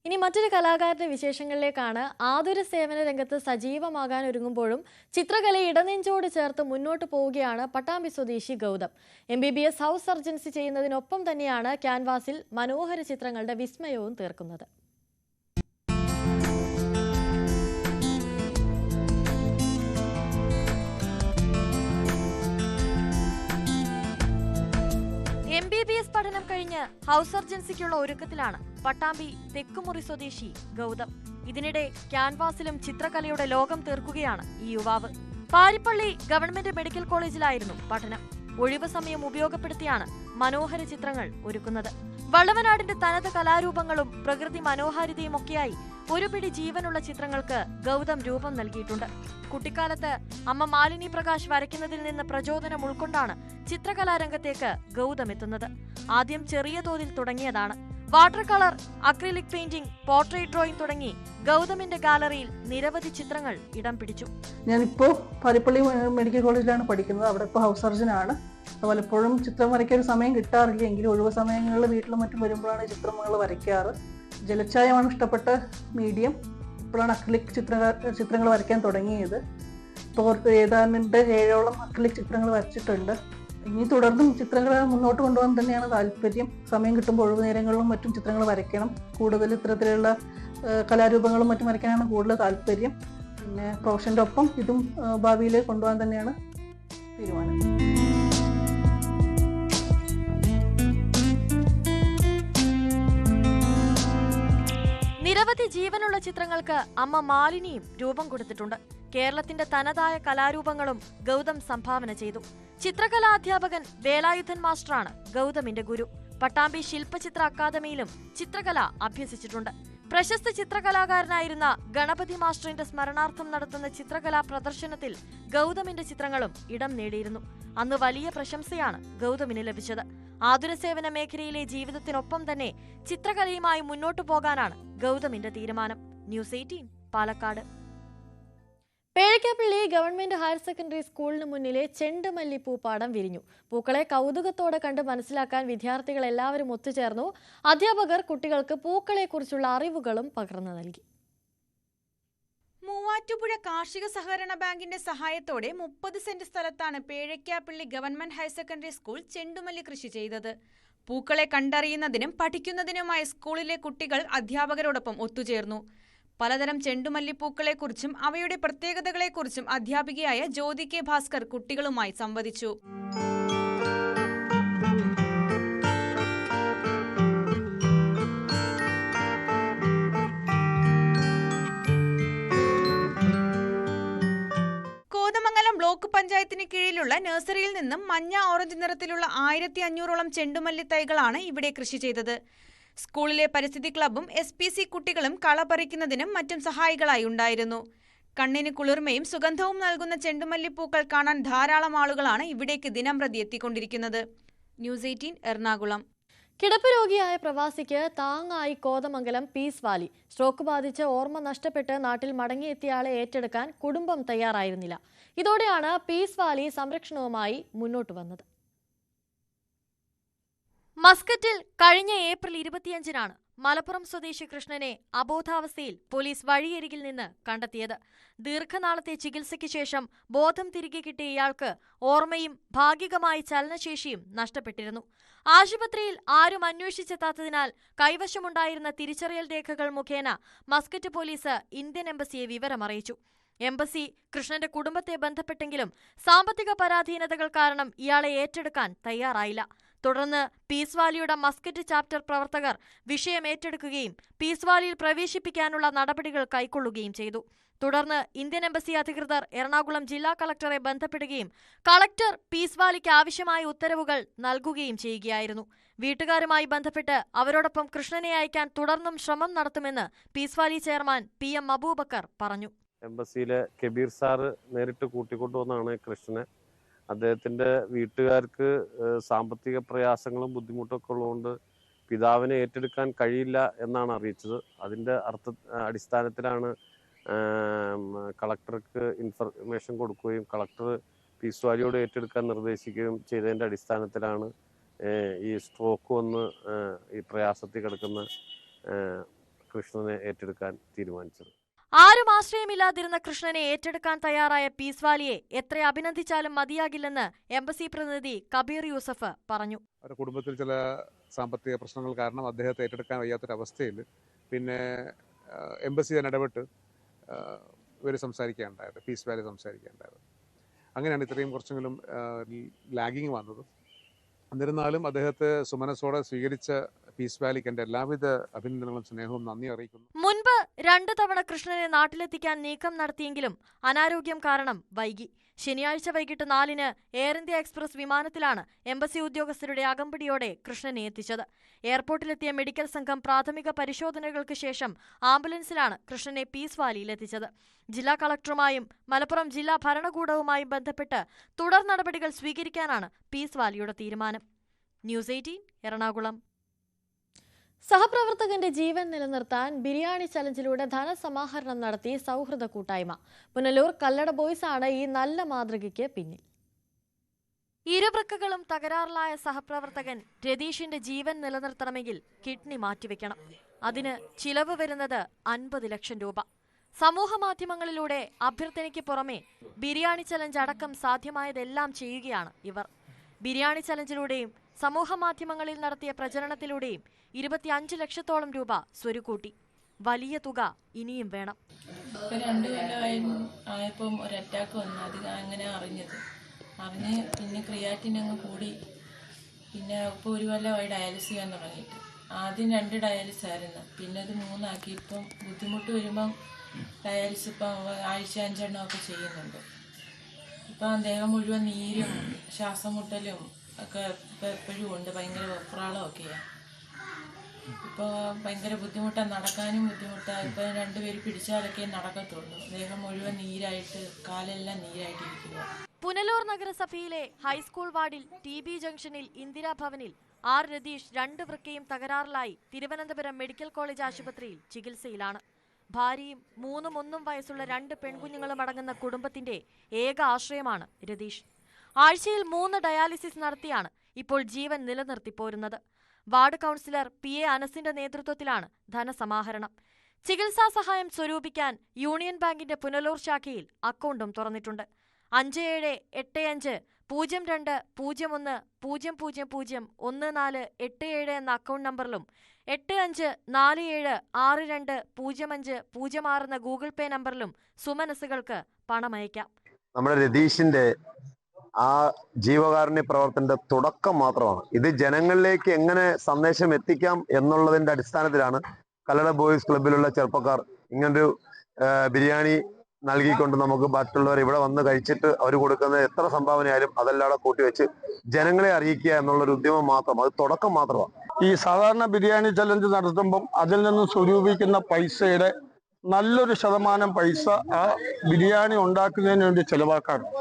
ഇനി മറ്റൊരു കലാകാരന്റെ വിശേഷങ്ങളിലേക്കാണ്. ആതുര സേവന രംഗത്ത് സജീവമാകാൻ ഒരുങ്ങുമ്പോഴും ചിത്രകലയെ ഇടനെഞ്ചോട് ചേർത്ത് മുന്നോട്ട് പോവുകയാണ് പട്ടാമ്പി സ്വദേശി ഗൗതം. MBBS ഹൗസ് സർജൻസി ചെയ്യുന്നതിനൊപ്പം തന്നെയാണ് ക്യാൻവാസിൽ മനോഹര ചിത്രങ്ങളുടെ വിസ്മയവും തീർക്കുന്നത്. MBBS പഠനം കഴിഞ്ഞ് ഹൗസ് സർജൻസിക്കുള്ള ഒരുക്കത്തിലാണ് പട്ടാമ്പി തെക്കുമുറി സ്വദേശി ഗൗതം. ഇതിനിടെ ക്യാൻവാസിലും ചിത്രകലയുടെ ലോകം തീർക്കുകയാണ് ഈ യുവാവ്. പാരിപ്പള്ളി ഗവൺമെന്റ് മെഡിക്കൽ കോളേജിലായിരുന്നു പഠനം. ഒഴിവ് സമയം ഉപയോഗപ്പെടുത്തിയാണ് മനോഹര ചിത്രങ്ങൾ ഒരുക്കുന്നത്. വള്ളവനാടിന്റെ തനത് കലാരൂപങ്ങളും പ്രകൃതി മനോഹാരിതയുമൊക്കെയായി ഒരു പിടി ജീവനുള്ള ചിത്രങ്ങൾക്ക് ഗൗതം രൂപം നൽകിയിട്ടുണ്ട്. കുട്ടിക്കാലത്ത് അമ്മ മാലിനി പ്രകാശ് വരയ്ക്കുന്നതിൽ നിന്ന് പ്രചോദനം ഉൾക്കൊണ്ടാണ് ചിത്രകലാരംഗത്തേക്ക് ഗൗതം എത്തുന്നത്. ആദ്യം ചെറിയ തോതിൽ തുടങ്ങിയതാണ്. Water colour, acrylic painting, portrait drawing തുടങ്ങി ഗൗതമിന്റെ ഗാലറിയിൽ നിരവധി ചിത്രങ്ങൾ ഇടം പിടിച്ചു. ഞാനിപ്പോൾ പാരിപ്പള്ളി മെഡിക്കൽ കോളേജിലാണ് പഠിക്കുന്നത്. അവിടെ ഇപ്പോൾ ഹൗസ് സർജനാണ്. പലപ്പോഴും ചിത്രം വരയ്ക്കാൻ ഒരു സമയം കിട്ടാറില്ല. എങ്കിലും ഒഴിവ് സമയങ്ങളിൽ വീട്ടിലും മറ്റും വരുമ്പോഴാണ് ചിത്രങ്ങൾ വരയ്ക്കാറ്. ജലച്ഛായമാണ് ഇഷ്ടപ്പെട്ട മീഡിയം. ഇപ്പോഴാണ് അക്രിലിക് ചിത്രങ്ങൾ വരയ്ക്കാൻ തുടങ്ങിയത്. ഏതാണ്ട് 7ഓളം അക്രിലിക് ചിത്രങ്ങൾ വരച്ചിട്ടുണ്ട്. ഇനി തുടർന്നും ചിത്രങ്ങൾ മുന്നോട്ട് കൊണ്ടുപോകാൻ തന്നെയാണ് താല്പര്യം. സമയം കിട്ടുമ്പോൾ ഒഴിവ് നേരങ്ങളിലും മറ്റും ചിത്രങ്ങൾ വരയ്ക്കണം. കൂടുതൽ ഇത്തരത്തിലുള്ള കലാരൂപങ്ങളും മറ്റും വരയ്ക്കാനാണ് കൂടുതൽ താല്പര്യം. പിന്നെ പ്രൊഫഷൻ്റെ ഒപ്പം ഇതും ഭാവിയിൽ കൊണ്ടുപോകാൻ തന്നെയാണ് തീരുമാനം. നിരവധി ജീവനുള്ള ചിത്രങ്ങൾക്ക് അമ്മ മാലിനിയും രൂപം കൊടുത്തിട്ടുണ്ട്. കേരളത്തിന്റെ തനതായ കലാരൂപങ്ങളും ഗൗതം സംഭാവന ചെയ്തു. ചിത്രകലാധ്യാപകൻ വേലായുധൻ മാസ്റ്ററാണ് ഗൗതമിന്റെ ഗുരു. പട്ടാമ്പി ശില്പചിത്ര അക്കാദമിയിലും ചിത്രകല അഭ്യസിച്ചിട്ടുണ്ട്. പ്രശസ്ത ചിത്രകലാകാരനായിരുന്ന ഗണപതി മാസ്റ്ററിന്റെ സ്മരണാർത്ഥം നടത്തുന്ന ചിത്രകലാ പ്രദർശനത്തിൽ ഗൗതമിന്റെ ചിത്രങ്ങളും ഇടം നേടിയിരുന്നു. അന്ന് വലിയ പ്രശംസയാണ് ഗൗതമിന് ലഭിച്ചത്. ആതുര സേവന മേഖലയിലെ ജീവിതത്തിനൊപ്പം തന്നെ ചിത്രകലയുമായി മുന്നോട്ടു പോകാനാണ് ഗൗതമിന്റെ തീരുമാനം. News 18 Palakkad. Pezhakkappilly government higher secondary സ്കൂളിന് മുന്നിലെ ചെണ്ടുമല്ലി പൂപ്പാടം വിരിഞ്ഞു. പൂക്കളെ കൗതുകത്തോടെ കണ്ട് മനസ്സിലാക്കാൻ വിദ്യാർത്ഥികൾ എല്ലാവരും ഒത്തുചേർന്നു. അധ്യാപകർ കുട്ടികൾക്ക് പൂക്കളെക്കുറിച്ചുള്ള അറിവുകളും പകർന്നു നൽകി. മൂവാറ്റുപുഴ കാർഷിക സഹകരണ ബാങ്കിന്റെ സഹായത്തോടെ 30 സെന്റ് സ്ഥലത്താണ് Pezhakkappilly government higher secondary school ചെണ്ടുമല്ലി കൃഷി ചെയ്തത്. പൂക്കളെ കണ്ടറിയുന്നതിനും പഠിക്കുന്നതിനുമായി സ്കൂളിലെ കുട്ടികൾ അധ്യാപകരോടൊപ്പം ഒത്തുചേർന്നു. പലതരം ചെണ്ടുമല്ലിപ്പൂക്കളെക്കുറിച്ചും അവയുടെ പ്രത്യേകതകളെക്കുറിച്ചും അധ്യാപികയായ ജ്യോതി കെ ഭാസ്കർ കുട്ടികളുമായി സംവദിച്ചു. കോതമംഗലം ബ്ലോക്ക് പഞ്ചായത്തിന് കീഴിലുള്ള നഴ്സറിയിൽ നിന്നും മഞ്ഞ ഓറഞ്ച് നിറത്തിലുള്ള 1500ഓളം ചെണ്ടുമല്ലി തൈകളാണ് ഇവിടെ കൃഷി ചെയ്തത്. സ്കൂളിലെ പരിസ്ഥിതി ക്ലബ്ബും SPC കുട്ടികളും കള പറിക്കുന്നതിനും മറ്റും സഹായികളായി ഉണ്ടായിരുന്നു. കണ്ണിന് കുളിർമയും സുഗന്ധവും നൽകുന്ന ചെണ്ടുമല്ലിപ്പൂക്കൾ കാണാൻ ധാരാളം ആളുകളാണ് ഇവിടേക്ക് ദിനംപ്രതി എത്തിക്കൊണ്ടിരിക്കുന്നത്. ന്യൂസ് 18 എറണാകുളം. കിടപ്പ് രോഗിയായ പ്രവാസിക്ക് താങ്ങായി കോതമംഗലം പീസ് വാലി. സ്ട്രോക്ക് ബാധിച്ച് ഓർമ്മ നഷ്ടപ്പെട്ട് നാട്ടിൽ മടങ്ങിയെത്തിയയാളെ ഏറ്റെടുക്കാൻ കുടുംബം തയ്യാറായിരുന്നില്ല. ഇതോടെയാണ് പീസ് വാലി സംരക്ഷണവുമായി മുന്നോട്ട് വന്നത്. മസ്കറ്റിൽ കഴിഞ്ഞ ഏപ്രിൽ 25-നാണ് മലപ്പുറം സ്വദേശി കൃഷ്ണനെ അബോധാവസ്ഥയിൽ പോലീസ് വഴിയരികിൽ നിന്ന് കണ്ടെത്തിയത്. ദീർഘനാളത്തെ ചികിത്സയ്ക്ക് ശേഷം ബോധം തിരികെ കിട്ടിയ ഇയാൾക്ക് ഓർമ്മയും ഭാഗികമായി ചലനശേഷിയും നഷ്ടപ്പെട്ടിരുന്നു. ആശുപത്രിയിൽ ആരും അന്വേഷിച്ചെത്താത്തതിനാൽ കൈവശമുണ്ടായിരുന്ന തിരിച്ചറിയൽ രേഖകൾ മുഖേന മസ്കറ്റ് പോലീസ് ഇന്ത്യൻ എംബസിയെ വിവരമറിയിച്ചു. എംബസി കൃഷ്ണന്റെ കുടുംബത്തെ ബന്ധപ്പെട്ടെങ്കിലും സാമ്പത്തിക പരാധീനതകൾ കാരണം ഇയാളെ ഏറ്റെടുക്കാൻ തയ്യാറായില്ല. തുടർന്ന് പീസ് വാലിയുടെ മസ്കറ്റ് ചാപ്റ്റർ പ്രവർത്തകർ വിഷയം ഏറ്റെടുക്കുകയും പീസ് വാലിയിൽ പ്രവേശിപ്പിക്കാനുള്ള നടപടികൾ കൈക്കൊള്ളുകയും ചെയ്തു. തുടർന്ന് ഇന്ത്യൻ എംബസി അധികൃതർ എറണാകുളം ജില്ലാ കളക്ടറെ ബന്ധപ്പെടുകയും കളക്ടർ പീസ് വാലിക്ക് ആവശ്യമായ ഉത്തരവുകൾ നൽകുകയും ചെയ്യുകയായിരുന്നു. വീട്ടുകാരുമായി ബന്ധപ്പെട്ട് അവരോടൊപ്പം കൃഷ്ണനെ അയക്കാൻ തുടർന്നും ശ്രമം നടത്തുമെന്ന് peace valley chairman PM Abubakar പറഞ്ഞു. എംബസിയിലെ കബീർ സാറ് നേരിട്ട് കൂട്ടിക്കൊണ്ടുവന്നാണ് കൃഷ്ണനെ. അദ്ദേഹത്തിൻ്റെ വീട്ടുകാർക്ക് സാമ്പത്തിക പ്രയാസങ്ങളും ബുദ്ധിമുട്ടൊക്കെ ഉള്ളതുകൊണ്ട് പിതാവിനെ ഏറ്റെടുക്കാൻ കഴിയില്ല എന്നാണ് അറിയിച്ചത്. അതിൻ്റെ അടിസ്ഥാനത്തിലാണ് കളക്ടർക്ക് ഇൻഫർമേഷൻ കൊടുക്കുകയും കളക്ടർ പീസ് വാലിയോട് ഏറ്റെടുക്കാൻ നിർദ്ദേശിക്കുകയും ചെയ്തതിൻ്റെ അടിസ്ഥാനത്തിലാണ് ഈ സ്ട്രോക്ക് വന്ന് ഈ പ്രയാസത്തിൽ കിടക്കുന്ന കൃഷ്ണനെ ഏറ്റെടുക്കാൻ തീരുമാനിച്ചത്. ആരും ആശ്രയമില്ലാതിരുന്ന കൃഷ്ണനെ ഏറ്റെടുക്കാൻ തയ്യാറായ പീസ് വാലിയെ എത്ര അഭിനന്ദിച്ചാലും മതിയാകില്ലെന്ന് എംബസി പ്രതിനിധി കബീർ യൂസഫ് പറഞ്ഞു. അവരുടെ കുടുംബത്തിൽ ചില സാമ്പത്തിക പ്രശ്നങ്ങൾ കാരണം അദ്ദേഹത്തെ ഏറ്റെടുക്കാൻ വയ്യാത്തൊരവസ്ഥയിൽ പിന്നെ എംബസി തന്നെ ഇടപെട്ട് ഇവർ സംസാരിക്കുകയുണ്ടായത്, പീസ് വാലി സംസാരിക്കുകയുണ്ടായത്. അങ്ങനെയാണ് ഇത്രയും കുറച്ചെങ്കിലും ലാഗിങ് വന്നത്. എന്നിരുന്നാലും അദ്ദേഹത്തെ സുമനസ്സോടെ സ്വീകരിച്ച പീസ് വാലിക്ക് എൻ്റെ എല്ലാവിധ അഭിനന്ദനങ്ങളും സ്നേഹവും നന്ദി അറിയിക്കുന്നു. മുൻപ് 2 തവണ കൃഷ്ണനെ നാട്ടിലെത്തിക്കാൻ നീക്കം നടത്തിയെങ്കിലും അനാരോഗ്യം കാരണം വൈകി. ശനിയാഴ്ച വൈകിട്ട് 4-ന് എയർ ഇന്ത്യ എക്സ്പ്രസ് വിമാനത്തിലാണ് എംബസി ഉദ്യോഗസ്ഥരുടെ അകമ്പടിയോടെ കൃഷ്ണനെ എത്തിച്ചത്. എയർപോർട്ടിലെത്തിയ മെഡിക്കൽ സംഘം പ്രാഥമിക പരിശോധനകൾക്ക് ശേഷം ആംബുലൻസിലാണ് കൃഷ്ണനെ പീസ് വാലിയിലെത്തിച്ചത്. ജില്ലാ കളക്ടറുമായും മലപ്പുറം ജില്ലാ ഭരണകൂടവുമായും ബന്ധപ്പെട്ട് തുടർ നടപടികൾ സ്വീകരിക്കാനാണ് പീസ് വാലിയുടെ തീരുമാനം. ന്യൂസ് 18 എറണാകുളം. സഹപ്രവർത്തകന്റെ ജീവൻ നിലനിർത്താൻ ബിരിയാണി ചലഞ്ചിലൂടെ ധനസമാഹരണം നടത്തി സൗഹൃദ കൂട്ടായ്മ. പുനലൂർ കല്ലട ബോയ്സ് ആണ് ഈ നല്ല മാതൃകയ്ക്ക് പിന്നിൽ. ഇരുവൃക്കകളും തകരാറിലായ സഹപ്രവർത്തകൻ രതീഷിന്റെ ജീവൻ നിലനിർത്തണമെങ്കിൽ കിഡ്നി മാറ്റിവെക്കണം. അതിന് ചിലവ് വരുന്നത് 50 ലക്ഷം രൂപ. സമൂഹ മാധ്യമങ്ങളിലൂടെ അഭ്യർത്ഥനയ്ക്ക് പുറമെ ബിരിയാണി ചലഞ്ച് അടക്കം സാധ്യമായതെല്ലാം ചെയ്യുകയാണ് ഇവർ. ബിരിയാണി ചലഞ്ചിലൂടെയും സമൂഹ മാധ്യമങ്ങളിൽ നടത്തിയ പ്രചരണത്തിലൂടെയും 25 ലക്ഷത്തോളം രൂപ സ്വരുക്കൂട്ടി. വലിയ തുക ഇനിയും വേണം. 2 കൊല്ലമായപ്പം ഒരു അറ്റാക്ക് വന്നു. അത് അങ്ങനെ അറിഞ്ഞ് പിന്നെ ക്രിയാറ്റിൻ അങ്ങ് കൂടി. പിന്നെ ഇപ്പോൾ 1 കൊല്ലമായി ഡയാലിസിസ് ചെയ്യാൻ തുടങ്ങിയിട്ട്. ആദ്യം 2 ഡയാലിസിസ് ആയിരുന്നു, പിന്നെ അത് 3 ആക്കി. ഇപ്പം ബുദ്ധിമുട്ട് വരുമ്പം ഡയാലിസിസ് ഇപ്പം ആഴ്ച 5 എണ്ണമൊക്കെ ചെയ്യുന്നുണ്ട്. ഇപ്പം ദേഹം മുഴുവൻ നീരും ശ്വാസം മുട്ടലും ഒക്കെ ഇപ്പം എപ്പോഴും ഉണ്ട്. ഭയങ്കര വെപ്രാളമൊക്കെയാണ്. ഇപ്പോൾ ഭയങ്കര ബുദ്ധിമുട്ടാണ്, നടക്കാനും ബുദ്ധിമുട്ടാണ്. ഇപ്പം 2 പേര് പിടിച്ചാലൊക്കെ നടക്കത്തുള്ളൂ. ദേഹം മുഴുവൻ നീരായിട്ട്, കാലെല്ലാം നീരായിട്ടിരിക്കുക. പുനലൂർ നഗരസഭയിലെ ഹൈസ്കൂൾ വാർഡിൽ TB ജംഗ്ഷനിൽ ഇന്ദിരാഭവനിൽ ആർ രതീഷ് 2 വൃക്കയും തകരാറിലായി തിരുവനന്തപുരം മെഡിക്കൽ കോളേജ് ആശുപത്രിയിൽ ചികിത്സയിലാണ്. ഭാര്യയും 3ഉം 1ഉം വയസ്സുള്ള 2 പെൺകുഞ്ഞുങ്ങളും അടങ്ങുന്ന കുടുംബത്തിന്റെ ഏക ആശ്രയമാണ് രതീഷ്. ആഴ്ചയിൽ 3 ഡയാലിസിസ് നടത്തിയാണ് ഇപ്പോൾ ജീവൻ നിലനിർത്തിപ്പോരുന്നത്. വാർഡ് കൗൺസിലർ PA അനസിന്റെ നേതൃത്വത്തിലാണ് ധനസമാഹരണം. ചികിത്സാ സഹായം സ്വരൂപിക്കാൻ യൂണിയൻ ബാങ്കിന്റെ പുനലൂർ ശാഖയിൽ അക്കൗണ്ടും തുറന്നിട്ടുണ്ട്. 57820100001487 എന്ന അക്കൗണ്ട് നമ്പറിലും 854762050506 എന്ന ഗൂഗിൾ പേ നമ്പറിലും സുമനസുകൾക്ക് പണമയക്കാം. നമ്മുടെ രതീഷിന്റെ ആ ജീവകാരുണ്യ പ്രവർത്തനത്തിന്റെ തുടക്കം മാത്രമാണ് ഇത്. ജനങ്ങളിലേക്ക് എങ്ങനെ സന്ദേശം എത്തിക്കാം എന്നുള്ളതിന്റെ അടിസ്ഥാനത്തിലാണ് കല്ലട ബോയ്സ് ക്ലബിലുള്ള ചെറുപ്പക്കാർ ഇങ്ങനൊരു ബിരിയാണി നൽകിക്കൊണ്ട് നമുക്ക് മറ്റുള്ളവർ ഇവിടെ വന്ന് കഴിച്ചിട്ട് അവർ കൊടുക്കുന്ന എത്ര സംഭാവനയായാലും അതെല്ലാം കൂട്ടിവെച്ച് ജനങ്ങളെ അറിയിക്കുക എന്നുള്ളൊരു ഉദ്യമം മാത്രം, അത് തുടക്കം മാത്രമാണ്. ഈ സാധാരണ ബിരിയാണി ചലഞ്ച് നടത്തുമ്പം അതിൽ നിന്ന് സ്വരൂപിക്കുന്ന പൈസയുടെ നല്ലൊരു ശതമാനം പൈസ ആ ബിരിയാണി ഉണ്ടാക്കുന്നതിന് വേണ്ടി ചെലവാക്കാറുണ്ട്.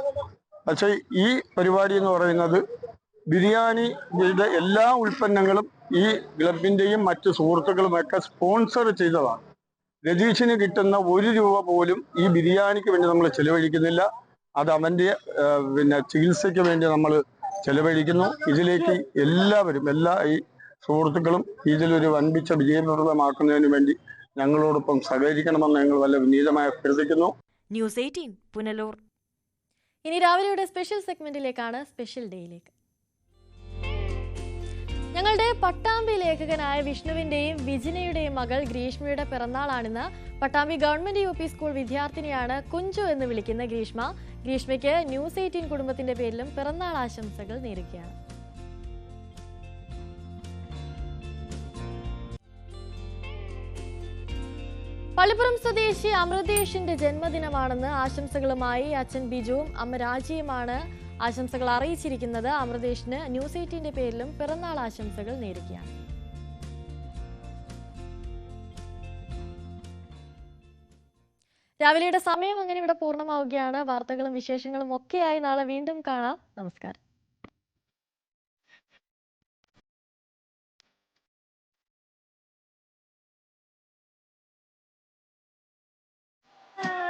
പക്ഷേ ഈ പരിപാടി എന്ന് പറയുന്നത് ബിരിയാണിയുടെ എല്ലാ ഉൽപ്പന്നങ്ങളും ഈ ക്ലബിന്റെയും മറ്റ് സുഹൃത്തുക്കളുമൊക്കെ സ്പോൺസർ ചെയ്തതാണ്. രതീഷിന് കിട്ടുന്ന 1 രൂപ പോലും ഈ ബിരിയാണിക്ക് വേണ്ടി നമ്മൾ ചെലവഴിക്കുന്നില്ല. അത് അവന്റെ ചികിത്സയ്ക്ക് വേണ്ടി നമ്മൾ ചെലവഴിക്കുന്നു. ഇതിലേക്ക് എല്ലാവരും, എല്ലാ ഈ സുഹൃത്തുക്കളും ഇതിലൊരു വൻപിച്ച വിജയപ്രദമാക്കുന്നതിന് വേണ്ടി ഞങ്ങളോടൊപ്പം സഹകരിക്കണമെന്ന് ഞങ്ങൾ വളരെ വിനീതമായി അഭ്യർത്ഥിക്കുന്നു. ന്യൂസ് 18 പുനലൂർ. ഇനി രാവിലെയുടെ സ്പെഷ്യൽ സെഗ്മെന്റിലേക്കാണ്. സ്പെഷ്യൽ ഡേയിലേക്ക് ഞങ്ങളുടെ പട്ടാമ്പി ലേഖകനായ വിഷ്ണുവിന്റെയും വിജിനയുടെയും മകൾ ഗ്രീഷ്മയുടെ പിറന്നാളാണിന്ന്. പട്ടാമ്പി ഗവൺമെന്റ് UP സ്കൂൾ വിദ്യാർത്ഥിനിയാണ് കുഞ്ചു എന്ന് വിളിക്കുന്ന ഗ്രീഷ്മയ്ക്ക് ന്യൂസ് 18 കുടുംബത്തിന്റെ പേരിലും പിറന്നാൾ ആശംസകൾ നേരുകയാണ്. പള്ളിപ്പുറം സ്വദേശി അമൃതേഷിന്റെ ജന്മദിനമാണെന്ന് ആശംസകളുമായി അച്ഛൻ ബിജുവും അമ്മ രാജിയുമാണ് ആശംസകൾ അറിയിച്ചിരിക്കുന്നത്. അമൃതേഷിന് ന്യൂസ് 18ന്റെ പേരിലും പിറന്നാൾ ആശംസകൾ നേരുകയാണ്. രാവിലെയുടെ സമയം അങ്ങനെ ഇവിടെ പൂർണ്ണമാവുകയാണ്. വാർത്തകളും വിശേഷങ്ങളും ഒക്കെയായി നാളെ വീണ്ടും കാണാം. നമസ്കാരം.